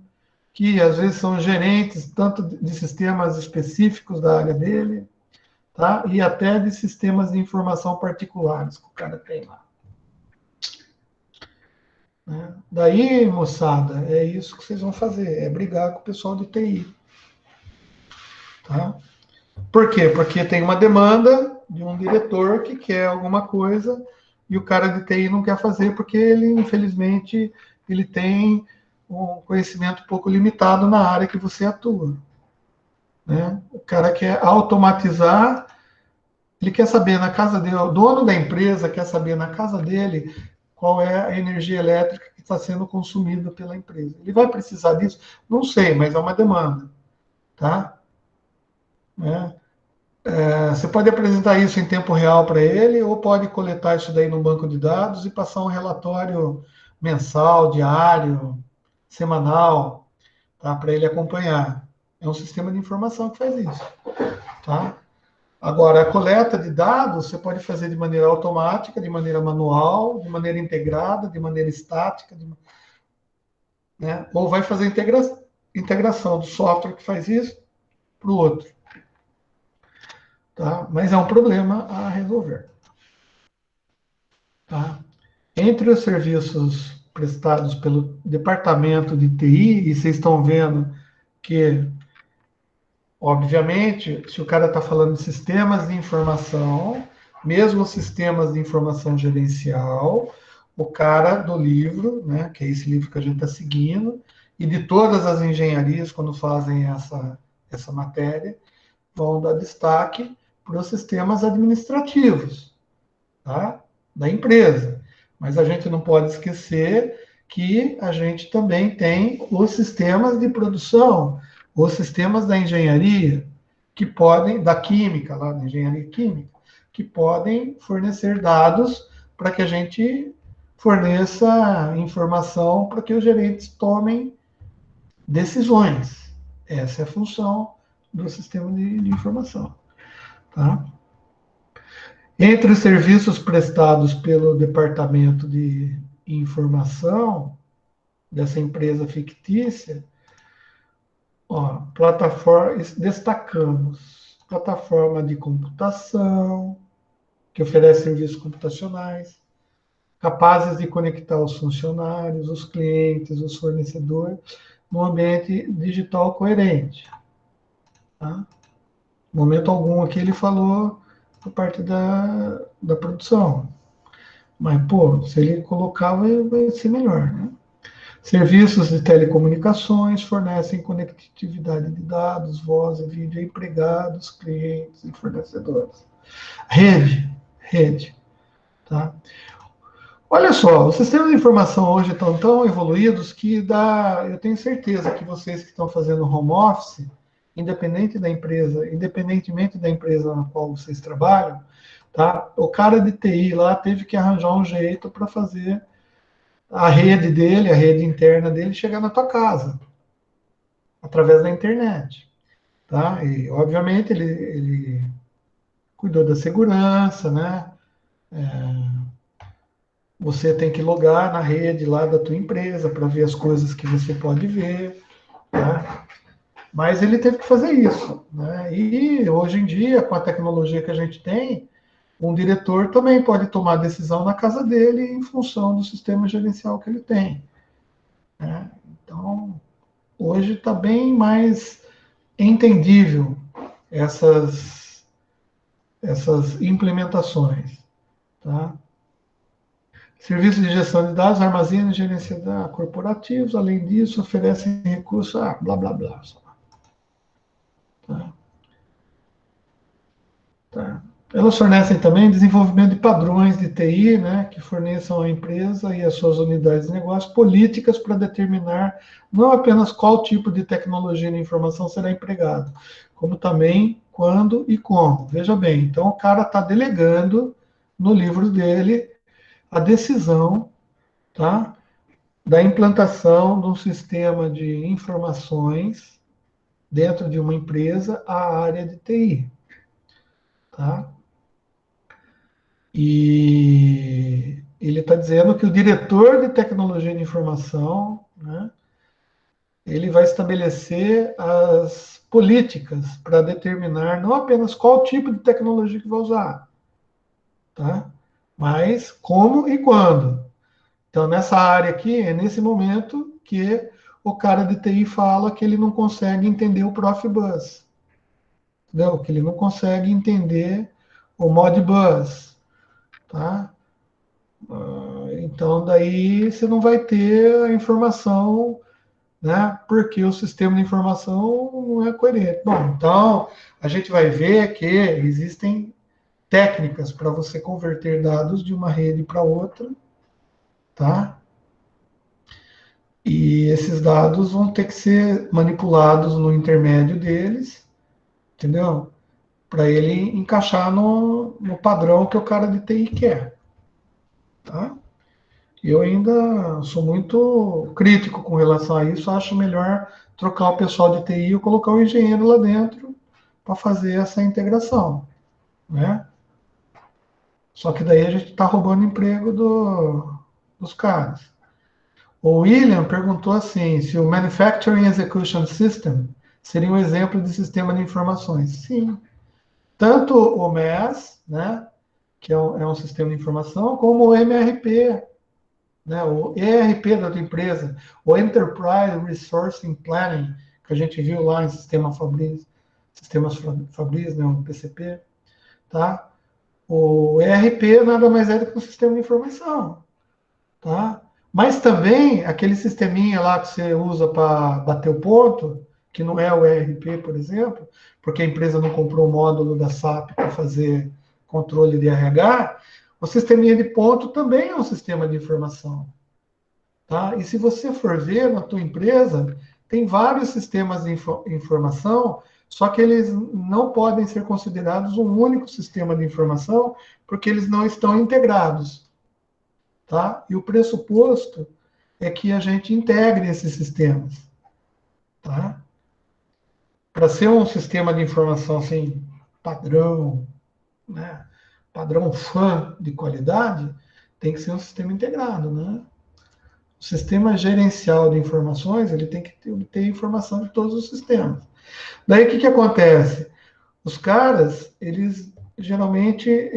que às vezes são gerentes tanto de sistemas específicos da área dele, tá? E até de sistemas de informação particulares que o cara tem lá. Né? Daí, moçada, é isso que vocês vão fazer, é brigar com o pessoal de TI. Tá? Por quê? Porque tem uma demanda de um diretor que quer alguma coisa e o cara de TI não quer fazer porque ele, infelizmente, ele tem um conhecimento pouco limitado na área que você atua. Né? O cara quer automatizar, ele quer saber na casa dele, o dono da empresa quer saber na casa dele qual é a energia elétrica que está sendo consumida pela empresa. Ele vai precisar disso? Não sei, mas é uma demanda. Tá? Você pode apresentar isso em tempo real para ele, ou pode coletar isso daí no banco de dados e passar um relatório mensal, diário, semanal, tá? Para ele acompanhar. É um sistema de informação que faz isso. Tá? Agora, a coleta de dados você pode fazer de maneira automática, de maneira manual, de maneira integrada, de maneira estática, né? Ou vai fazer integração do software que faz isso para o outro. Tá? Mas é um problema a resolver. Tá? Entre os serviços prestados pelo departamento de TI, e vocês estão vendo que, obviamente, se o cara está falando de sistemas de informação, mesmo sistemas de informação gerencial, o cara do livro, né, que é esse livro que a gente está seguindo, e de todas as engenharias, quando fazem essa matéria, vão dar destaque para os sistemas administrativos, tá? Da empresa. Mas a gente não pode esquecer que a gente também tem os sistemas de produção, os sistemas da engenharia, que podem, da química, lá da engenharia química, que podem fornecer dados para que a gente forneça informação para que os gerentes tomem decisões. Essa é a função do sistema de informação. Tá? Entre os serviços prestados pelo Departamento de Informação dessa empresa fictícia, destacamos plataforma de computação, que oferece serviços computacionais, capazes de conectar os funcionários, os clientes, os fornecedores, no ambiente digital coerente. Tá? Em momento algum aqui ele falou a parte da produção. Mas, pô, se ele colocar, vai ser melhor, né? Serviços de telecomunicações fornecem conectividade de dados, voz e vídeo a empregados, clientes e fornecedores. Rede. Tá? Olha só, os sistemas de informação hoje estão tão evoluídos que eu tenho certeza que vocês que estão fazendo home office, independentemente da empresa na qual vocês trabalham, tá? O cara de TI lá teve que arranjar um jeito para fazer a rede dele, a rede interna dele, chegar na tua casa, através da internet. Tá? E, obviamente, ele cuidou da segurança, né? Você tem que logar na rede lá da tua empresa para ver as coisas que você pode ver, tá? Mas ele teve que fazer isso, né? E hoje em dia, com a tecnologia que a gente tem, um diretor também pode tomar decisão na casa dele em função do sistema gerencial que ele tem, né? Então, hoje está bem mais entendível essas implementações, tá? Serviços de gestão de dados, armazena e gerência de dados corporativos, além disso, oferecem recursos, blá, blá, blá. Tá? Tá. Elas fornecem também desenvolvimento de padrões de TI, né, que forneçam à empresa e às suas unidades de negócio políticas para determinar não apenas qual tipo de tecnologia de informação será empregado, como também quando e como. Veja bem, então o cara está delegando no livro dele a decisão, tá, da implantação de um sistema de informações dentro de uma empresa à área de TI. Tá? E ele está dizendo que o diretor de tecnologia de informação, né, ele vai estabelecer as políticas para determinar não apenas qual tipo de tecnologia que vai usar, tá? Mas como e quando. Então, nessa área aqui, é nesse momento que o cara de TI fala que ele não consegue entender o Profibus, entendeu? Que ele não consegue entender o Modbus, tá? Então, daí você não vai ter a informação, né? Porque o sistema de informação não é coerente. Bom, então a gente vai ver que existem técnicas para você converter dados de uma rede para outra, tá? E esses dados vão ter que ser manipulados no intermédio deles, entendeu? Para ele encaixar no padrão que o cara de TI quer, tá? Eu ainda sou muito crítico com relação a isso. Acho melhor trocar o pessoal de TI e colocar o engenheiro lá dentro para fazer essa integração, né? Só que daí a gente está roubando emprego dos caras. O William perguntou assim, se o Manufacturing Execution System seria um exemplo de sistema de informações. Sim. Tanto o MES, né, que é um sistema de informação, como o MRP, né, o ERP da tua empresa, o Enterprise Resourcing Planning, que a gente viu lá em Sistemas Fabris, né, o PCP, tá? O ERP nada mais é do que um sistema de informação, tá? Mas também aquele sisteminha lá que você usa para bater o ponto, que não é o ERP, por exemplo, porque a empresa não comprou o módulo da SAP para fazer controle de RH, o sisteminha de ponto também é um sistema de informação. Tá? E se você for ver na tua empresa, tem vários sistemas de informação, só que eles não podem ser considerados um único sistema de informação, porque eles não estão integrados. Tá? E o pressuposto é que a gente integre esses sistemas. Tá? Para ser um sistema de informação assim, padrão, né? Padrão fã de qualidade, tem que ser um sistema integrado, né? O sistema gerencial de informações, ele tem que ter informação de todos os sistemas. Daí, o que acontece? Os caras, geralmente,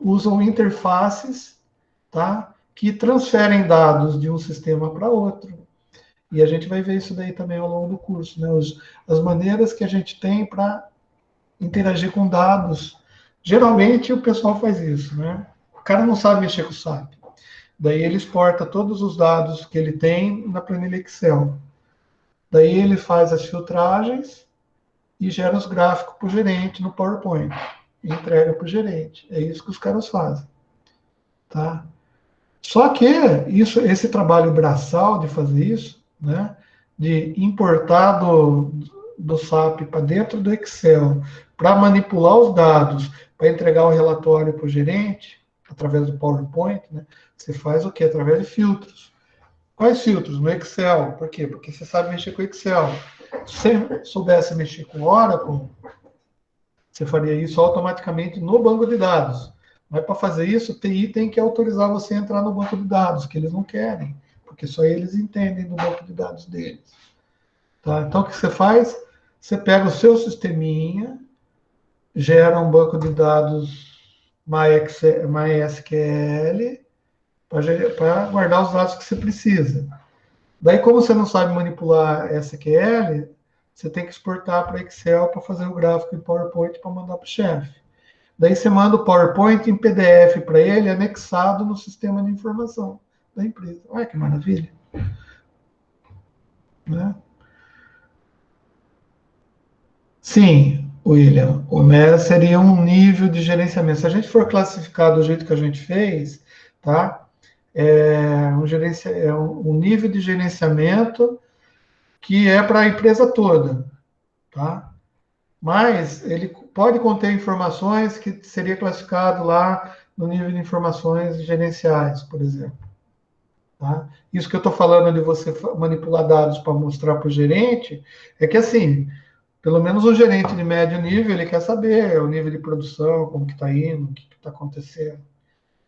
usam interfaces, tá? Que transferem dados de um sistema para outro. E a gente vai ver isso daí também ao longo do curso, né? As maneiras que a gente tem para interagir com dados. Geralmente, o pessoal faz isso, né? O cara não sabe mexer com o SAP. Daí ele exporta todos os dados que ele tem na planilha Excel. Daí ele faz as filtragens e gera os gráficos para o gerente no PowerPoint. E entrega para o gerente. É isso que os caras fazem. Tá? Só que esse trabalho braçal de fazer isso, né, de importar do SAP para dentro do Excel, para manipular os dados, para entregar o relatório para o gerente, através do PowerPoint, né? Você faz o quê? Através de filtros. Quais filtros? No Excel. Por quê? Porque você sabe mexer com o Excel. Se você soubesse mexer com o Oracle, você faria isso automaticamente no banco de dados. Mas para fazer isso, o TI tem que autorizar você a entrar no banco de dados, que eles não querem, porque só eles entendem do banco de dados deles. Tá? Então, o que você faz? Você pega o seu sisteminha, gera um banco de dados MySQL para guardar os dados que você precisa. Daí, como você não sabe manipular SQL, você tem que exportar para Excel para fazer o gráfico em PowerPoint para mandar para o chefe. Daí você manda o PowerPoint em PDF para ele, anexado no sistema de informação da empresa. Olha que maravilha. Né? Sim, William, o MERA seria um nível de gerenciamento. Se a gente for classificar do jeito que a gente fez, tá? Um nível de gerenciamento que é para a empresa toda, tá? Mas ele pode conter informações que seria classificado lá no nível de informações gerenciais, por exemplo. Tá? Isso que eu estou falando de você manipular dados para mostrar para o gerente, é que assim, pelo menos o gerente de médio nível, ele quer saber o nível de produção, como que está indo, o que está acontecendo.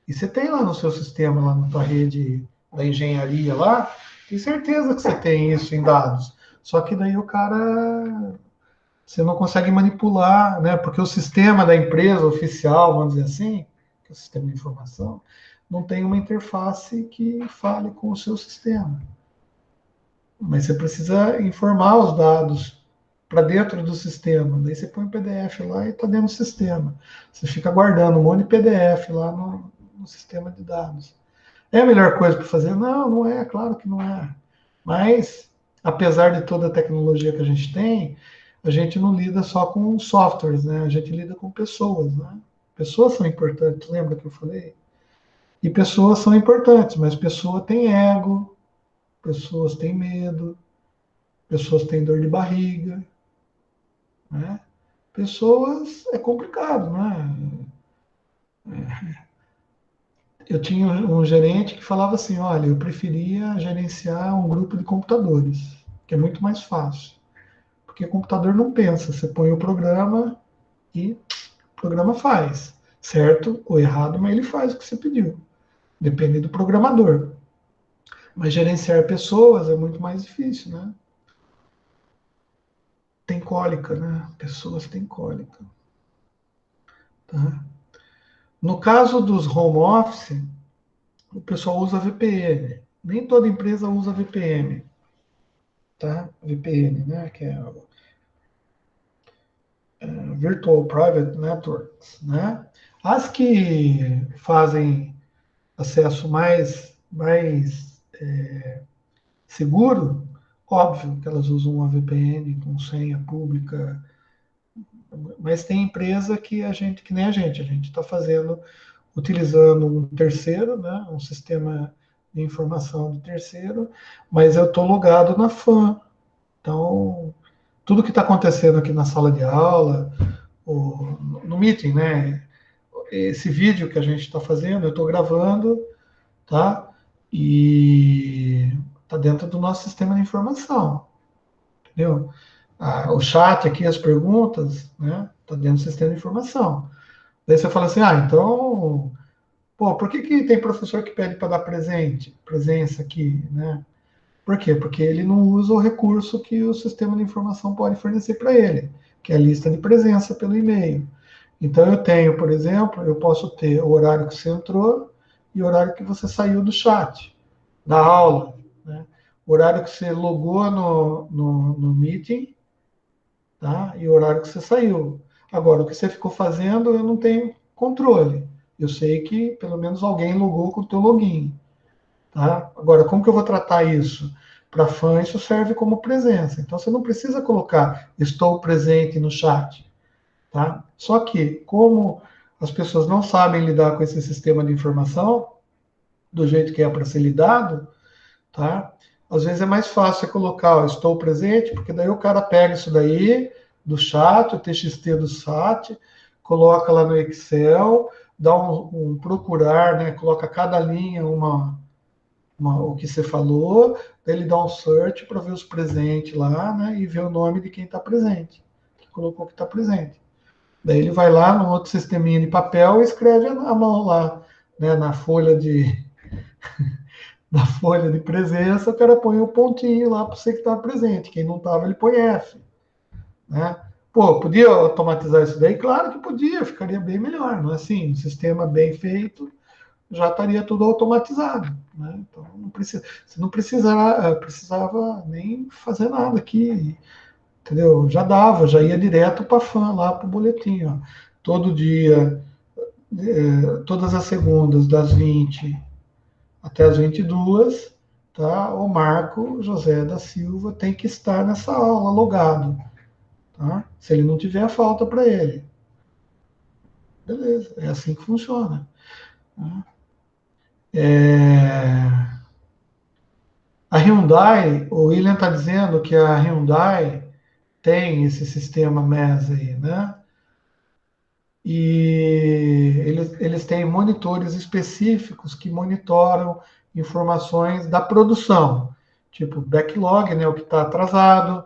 E você tem lá no seu sistema, lá na tua rede da engenharia lá, tem certeza que você tem isso em dados. Só que daí o cara, você não consegue manipular, né? Porque o sistema da empresa oficial, vamos dizer assim, que é o sistema de informação, não tem uma interface que fale com o seu sistema. Mas você precisa informar os dados para dentro do sistema. Daí você põe o PDF lá e está dentro do sistema. Você fica guardando um monte de PDF lá no sistema de dados. É a melhor coisa para fazer? Não, não é, claro que não é. Mas, apesar de toda a tecnologia que a gente não lida só com softwares, né? A gente lida com pessoas, né? Pessoas são importantes, lembra que eu falei? E pessoas são importantes, mas pessoa tem ego, pessoas têm medo, pessoas têm dor de barriga, né? Pessoas é complicado, né? Eu tinha um gerente que falava assim, olha, eu preferia gerenciar um grupo de computadores, que é muito mais fácil. Porque o computador não pensa, você põe o programa e o programa faz. Certo ou errado, mas ele faz o que você pediu. Depende do programador. Mas gerenciar pessoas é muito mais difícil, né? Tem cólica, né? Pessoas têm cólica. Tá? No caso dos home office, o pessoal usa VPN. Nem toda empresa usa VPN. Tá? VPN, né? Que é Virtual Private Networks, né? As que fazem acesso mais seguro, óbvio que elas usam uma VPN com senha pública, mas tem empresa que nem a gente está fazendo, utilizando um terceiro, né, um sistema de informação de terceiro, mas eu estou logado na FAN. Então, tudo que está acontecendo aqui na sala de aula, no meeting, né, esse vídeo que a gente está fazendo, eu estou gravando, tá? E está dentro do nosso sistema de informação, entendeu? O chat aqui, as perguntas, né? Está dentro do sistema de informação. Daí você fala assim, então, pô, por que tem professor que pede para dar presença aqui, né? Por quê? Porque ele não usa o recurso que o sistema de informação pode fornecer para ele, que é a lista de presença pelo e-mail. Então, eu tenho, por exemplo, eu posso ter o horário que você entrou e o horário que você saiu do chat, da aula, né? O horário que você logou no meeting, tá? E o horário que você saiu. Agora, o que você ficou fazendo, eu não tenho controle. Eu sei que pelo menos alguém logou com o teu login. Tá? Agora, como que eu vou tratar isso? Para fã, isso serve como presença. Então, você não precisa colocar estou presente no chat. Tá? Só que, como as pessoas não sabem lidar com esse sistema de informação, do jeito que é para ser lidado, tá? Às vezes é mais fácil você colocar, ó, estou presente, porque daí o cara pega isso daí do chat, o TXT do chat, coloca lá no Excel, dá um procurar, né? Coloca cada linha o que você falou, daí ele dá um search para ver os presentes lá, né? E ver o nome de quem está presente, que colocou que está presente. Daí ele vai lá no outro sisteminha de papel e escreve a mão lá, né? Na folha da folha de presença, o cara põe o pontinho lá para você que estava presente. Quem não estava, ele põe F, né? Pô, podia automatizar isso daí? Claro que podia, ficaria bem melhor, não é assim? Um sistema bem feito já estaria tudo automatizado, né? Então não precisa, você não precisava nem fazer nada aqui, entendeu? Já dava, já ia direto para a FAM lá para o boletim, ó. Todo dia, todas as segundas, das 20 até as 22, tá? O Marco José da Silva tem que estar nessa aula logado, tá? Se ele não tiver, falta para ele. Beleza, é assim que funciona. Tá? A Hyundai, o William está dizendo que a Hyundai tem esse sistema MES aí, né? E eles têm monitores específicos que monitoram informações da produção, tipo backlog, né, o que está atrasado,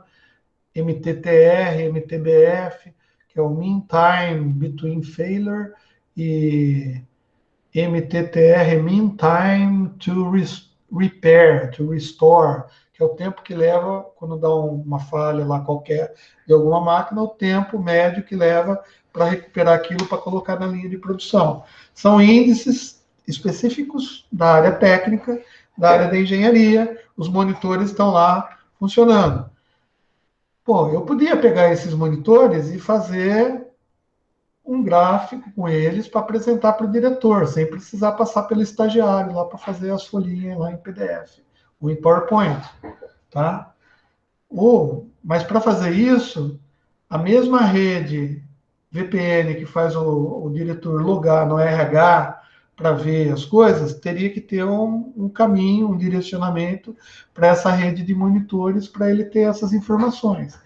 MTTR, MTBF, que é o Mean Time Between Failure, e MTTR, Mean Time to Repair, to Restore, que é o tempo que leva, quando dá uma falha lá qualquer de alguma máquina, o tempo médio que leva para recuperar aquilo para colocar na linha de produção. São índices específicos da área técnica, da área da engenharia, os monitores estão lá funcionando. Pô, eu podia pegar esses monitores e fazer um gráfico com eles para apresentar para o diretor, sem precisar passar pelo estagiário lá para fazer as folhinhas lá em PDF ou em PowerPoint, tá? Mas para fazer isso, a mesma rede VPN que faz o diretor logar no RH para ver as coisas, teria que ter um caminho, um direcionamento para essa rede de monitores para ele ter essas informações.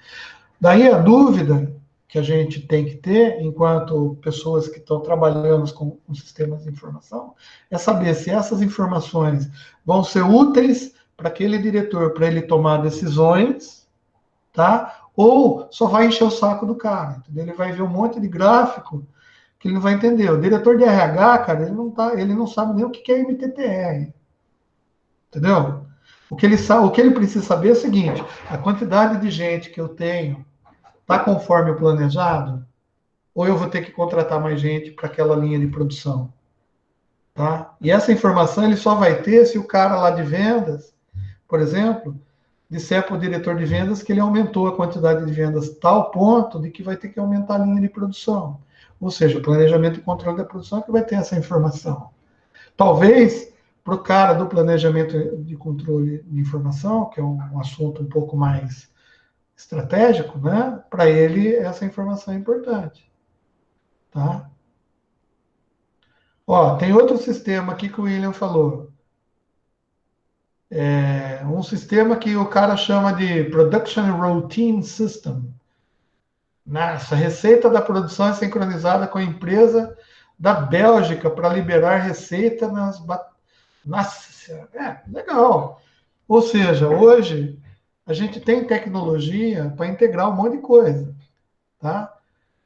Daí a dúvida que a gente tem que ter, enquanto pessoas que estão trabalhando com sistemas de informação, é saber se essas informações vão ser úteis para aquele diretor, para ele tomar decisões, tá? Ou só vai encher o saco do cara, entendeu? Ele vai ver um monte de gráfico que ele não vai entender. O diretor de RH, cara, ele não sabe nem o que é MTTR, entendeu? O que ele precisa saber é o seguinte: a quantidade de gente que eu tenho está conforme o planejado? Ou eu vou ter que contratar mais gente para aquela linha de produção? Tá? E essa informação ele só vai ter se o cara lá de vendas, por exemplo, disser para o diretor de vendas que ele aumentou a quantidade de vendas tal ponto de que vai ter que aumentar a linha de produção. Ou seja, o planejamento e controle da produção é que vai ter essa informação. Talvez, para o cara do planejamento de controle de informação, que é um assunto um pouco mais estratégico, né? Para ele, essa informação é importante. Tá? Ó, tem outro sistema aqui que o William falou. Um sistema que o cara chama de Production Routine System. Nossa, a receita da produção é sincronizada com a empresa da Bélgica para liberar receita Nossa, legal. Ou seja, hoje a gente tem tecnologia para integrar um monte de coisa, tá?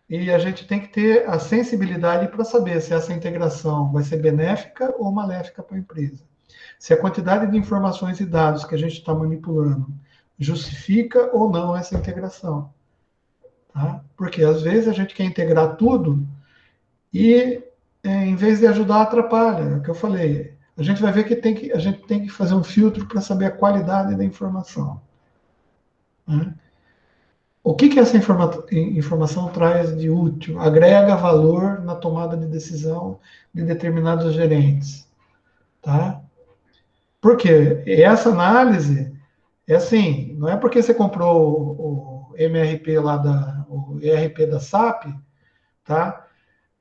E a gente tem que ter a sensibilidade para saber se essa integração vai ser benéfica ou maléfica para a empresa. Se a quantidade de informações e dados que a gente está manipulando justifica ou não essa integração. Tá? Porque às vezes a gente quer integrar tudo e, em vez de ajudar, atrapalha. É o que eu falei. A gente vai ver que a gente tem que fazer um filtro para saber a qualidade da informação. Né? O que essa informação traz de útil? Agrega valor na tomada de decisão de determinados gerentes. Tá? Por quê? Essa análise é assim, não é porque você comprou o MRP lá o ERP da SAP, tá?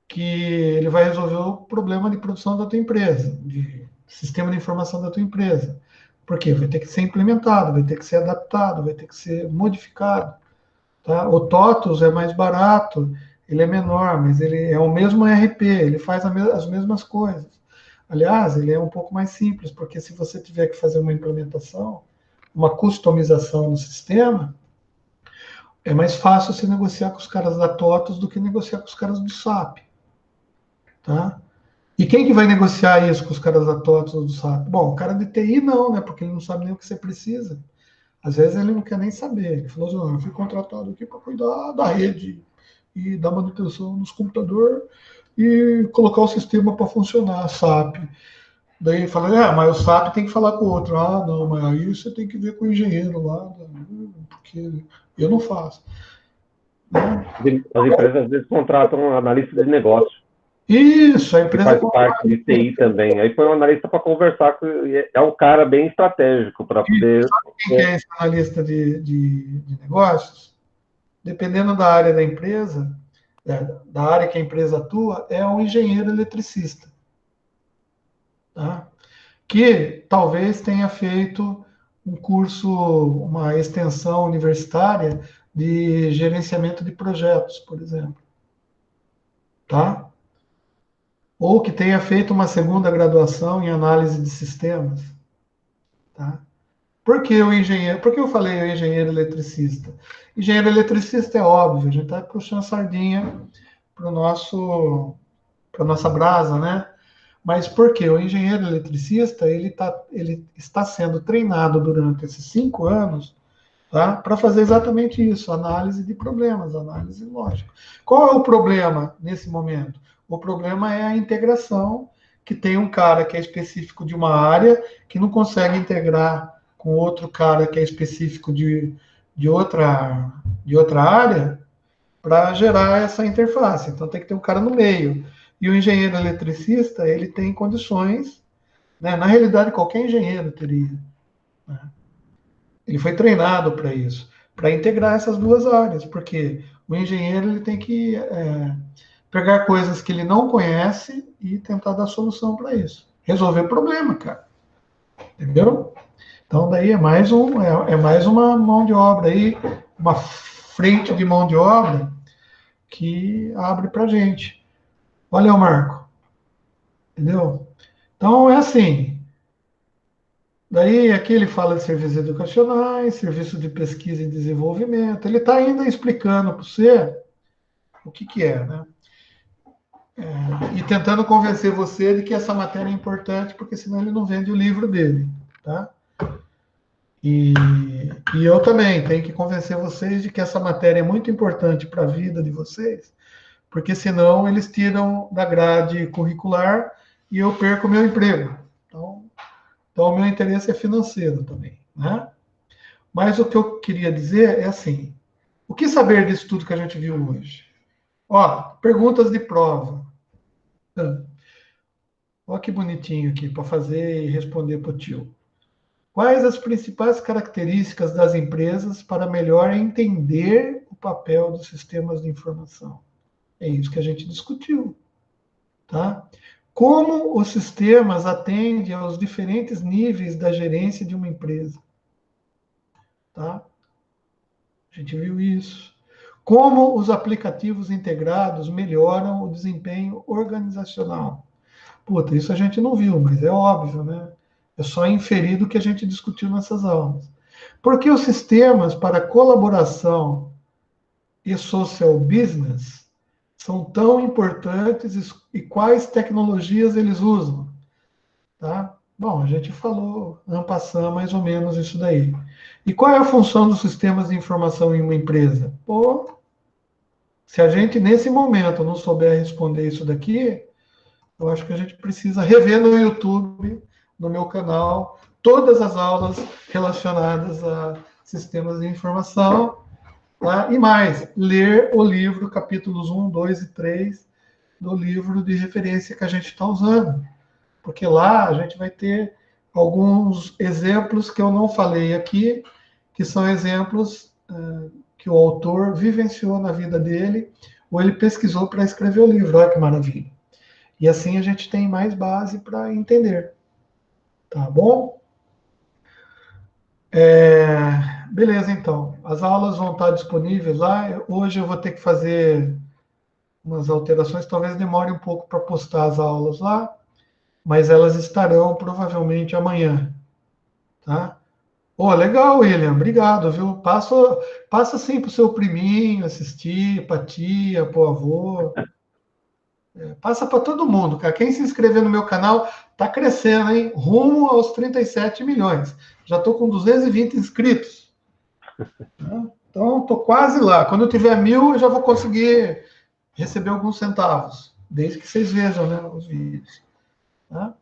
Que ele vai resolver o problema de produção da tua empresa, de sistema de informação da tua empresa. Por quê? Vai ter que ser implementado, vai ter que ser adaptado, vai ter que ser modificado. Tá? O TOTUS é mais barato, ele é menor, mas ele é o mesmo ERP, ele faz as mesmas coisas. Aliás, ele é um pouco mais simples, porque se você tiver que fazer uma implementação, uma customização no sistema, é mais fácil você negociar com os caras da TOTOS do que negociar com os caras do SAP. Tá? E quem que vai negociar isso com os caras da TOTOS ou do SAP? Bom, o cara de TI não, né? Porque ele não sabe nem o que você precisa. Às vezes ele não quer nem saber. Ele falou assim, eu fui contratado aqui para cuidar da rede e da manutenção dos computadores e colocar o sistema para funcionar, SAP. Daí ele fala, mas o SAP tem que falar com o outro. Ah, não, mas aí você tem que ver com o engenheiro lá, porque eu não faço. Né? As empresas às vezes contratam um analista de negócio, Isso, a que empresa... faz parte de TI também. Aí foi um analista para conversar com... É um cara bem estratégico para poder... Quem é esse analista de negócios? Dependendo da área da empresa, da área que a empresa atua, é um engenheiro eletricista. Tá? Que talvez tenha feito um curso, uma extensão universitária de gerenciamento de projetos, por exemplo. Tá? Ou que tenha feito uma segunda graduação em análise de sistemas. Tá? Por que o engenheiro? Por que eu falei o engenheiro eletricista? Engenheiro eletricista é óbvio, a gente está puxando sardinha para para nossa brasa, né? Mas por quê? O engenheiro eletricista ele está sendo treinado durante esses 5 anos, tá? Para fazer exatamente isso, análise de problemas, análise lógica. Qual é o problema nesse momento? O problema é a integração, que tem um cara que é específico de uma área, que não consegue integrar com outro cara que é específico de outra área, para gerar essa interface. Então tem que ter um cara no meio. E o engenheiro eletricista, ele tem condições, né? Na realidade, qualquer engenheiro teria. Né? Ele foi treinado para isso, para integrar essas duas áreas, porque o engenheiro ele tem que pegar coisas que ele não conhece e tentar dar solução para isso. Resolver problema, cara. Entendeu? Então, daí é mais uma mão de obra aí, uma frente de mão de obra que abre para gente. Olha o Marco, entendeu? Então, é assim. Daí, aqui ele fala de serviços educacionais, serviço de pesquisa e desenvolvimento. Ele está ainda explicando para você o que é, né? E tentando convencer você de que essa matéria é importante, porque senão ele não vende o livro dele, tá? E eu também tenho que convencer vocês de que essa matéria é muito importante para a vida de vocês, porque senão eles tiram da grade curricular e eu perco o meu emprego. Então o meu interesse é financeiro também, né? Mas o que eu queria dizer é assim, o que saber disso tudo que a gente viu hoje? Ó, perguntas de prova. Olha que bonitinho aqui para fazer e responder para o tio. Quais as principais características das empresas para melhor entender o papel dos sistemas de informação? É isso que a gente discutiu, tá? Como os sistemas atendem aos diferentes níveis da gerência de uma empresa, tá? A gente viu isso. Como os aplicativos integrados melhoram o desempenho organizacional. Puta, isso a gente não viu, mas é óbvio, né? É só inferir do que a gente discutiu nessas aulas. Por que os sistemas para colaboração e social business são tão importantes e quais tecnologias eles usam? Tá? Bom, a gente falou, en passant, mais ou menos isso daí. E qual é a função dos sistemas de informação em uma empresa? Pô, se a gente, nesse momento, não souber responder isso daqui, eu acho que a gente precisa rever no YouTube, no meu canal, todas as aulas relacionadas a sistemas de informação, tá? E mais, ler o livro, capítulos 1, 2 e 3 do livro de referência que a gente está usando. Porque lá a gente vai ter alguns exemplos que eu não falei aqui, que são exemplos que o autor vivenciou na vida dele, ou ele pesquisou para escrever o livro. Olha que maravilha. E assim a gente tem mais base para entender. Tá bom? Beleza, então. As aulas vão estar disponíveis lá. Hoje eu vou ter que fazer umas alterações, talvez demore um pouco para postar as aulas lá, mas elas estarão provavelmente amanhã, tá? Pô, legal, William, obrigado, viu? Passa assim pro seu priminho assistir, pra tia, pro avô. Passa para todo mundo, cara. Quem se inscrever no meu canal tá crescendo, hein? Rumo aos 37 milhões. Já tô com 220 inscritos. Então, tô quase lá. Quando eu tiver 1.000, eu já vou conseguir receber alguns centavos, desde que vocês vejam, né, os vídeos. Tá?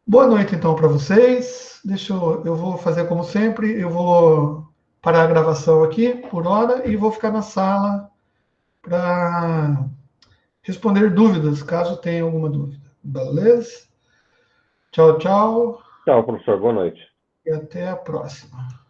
Boa noite, então, para vocês. Eu vou fazer como sempre, eu vou parar a gravação aqui por hora e vou ficar na sala para responder dúvidas, caso tenha alguma dúvida. Beleza? Tchau, tchau. Tchau, professor. Boa noite. E até a próxima.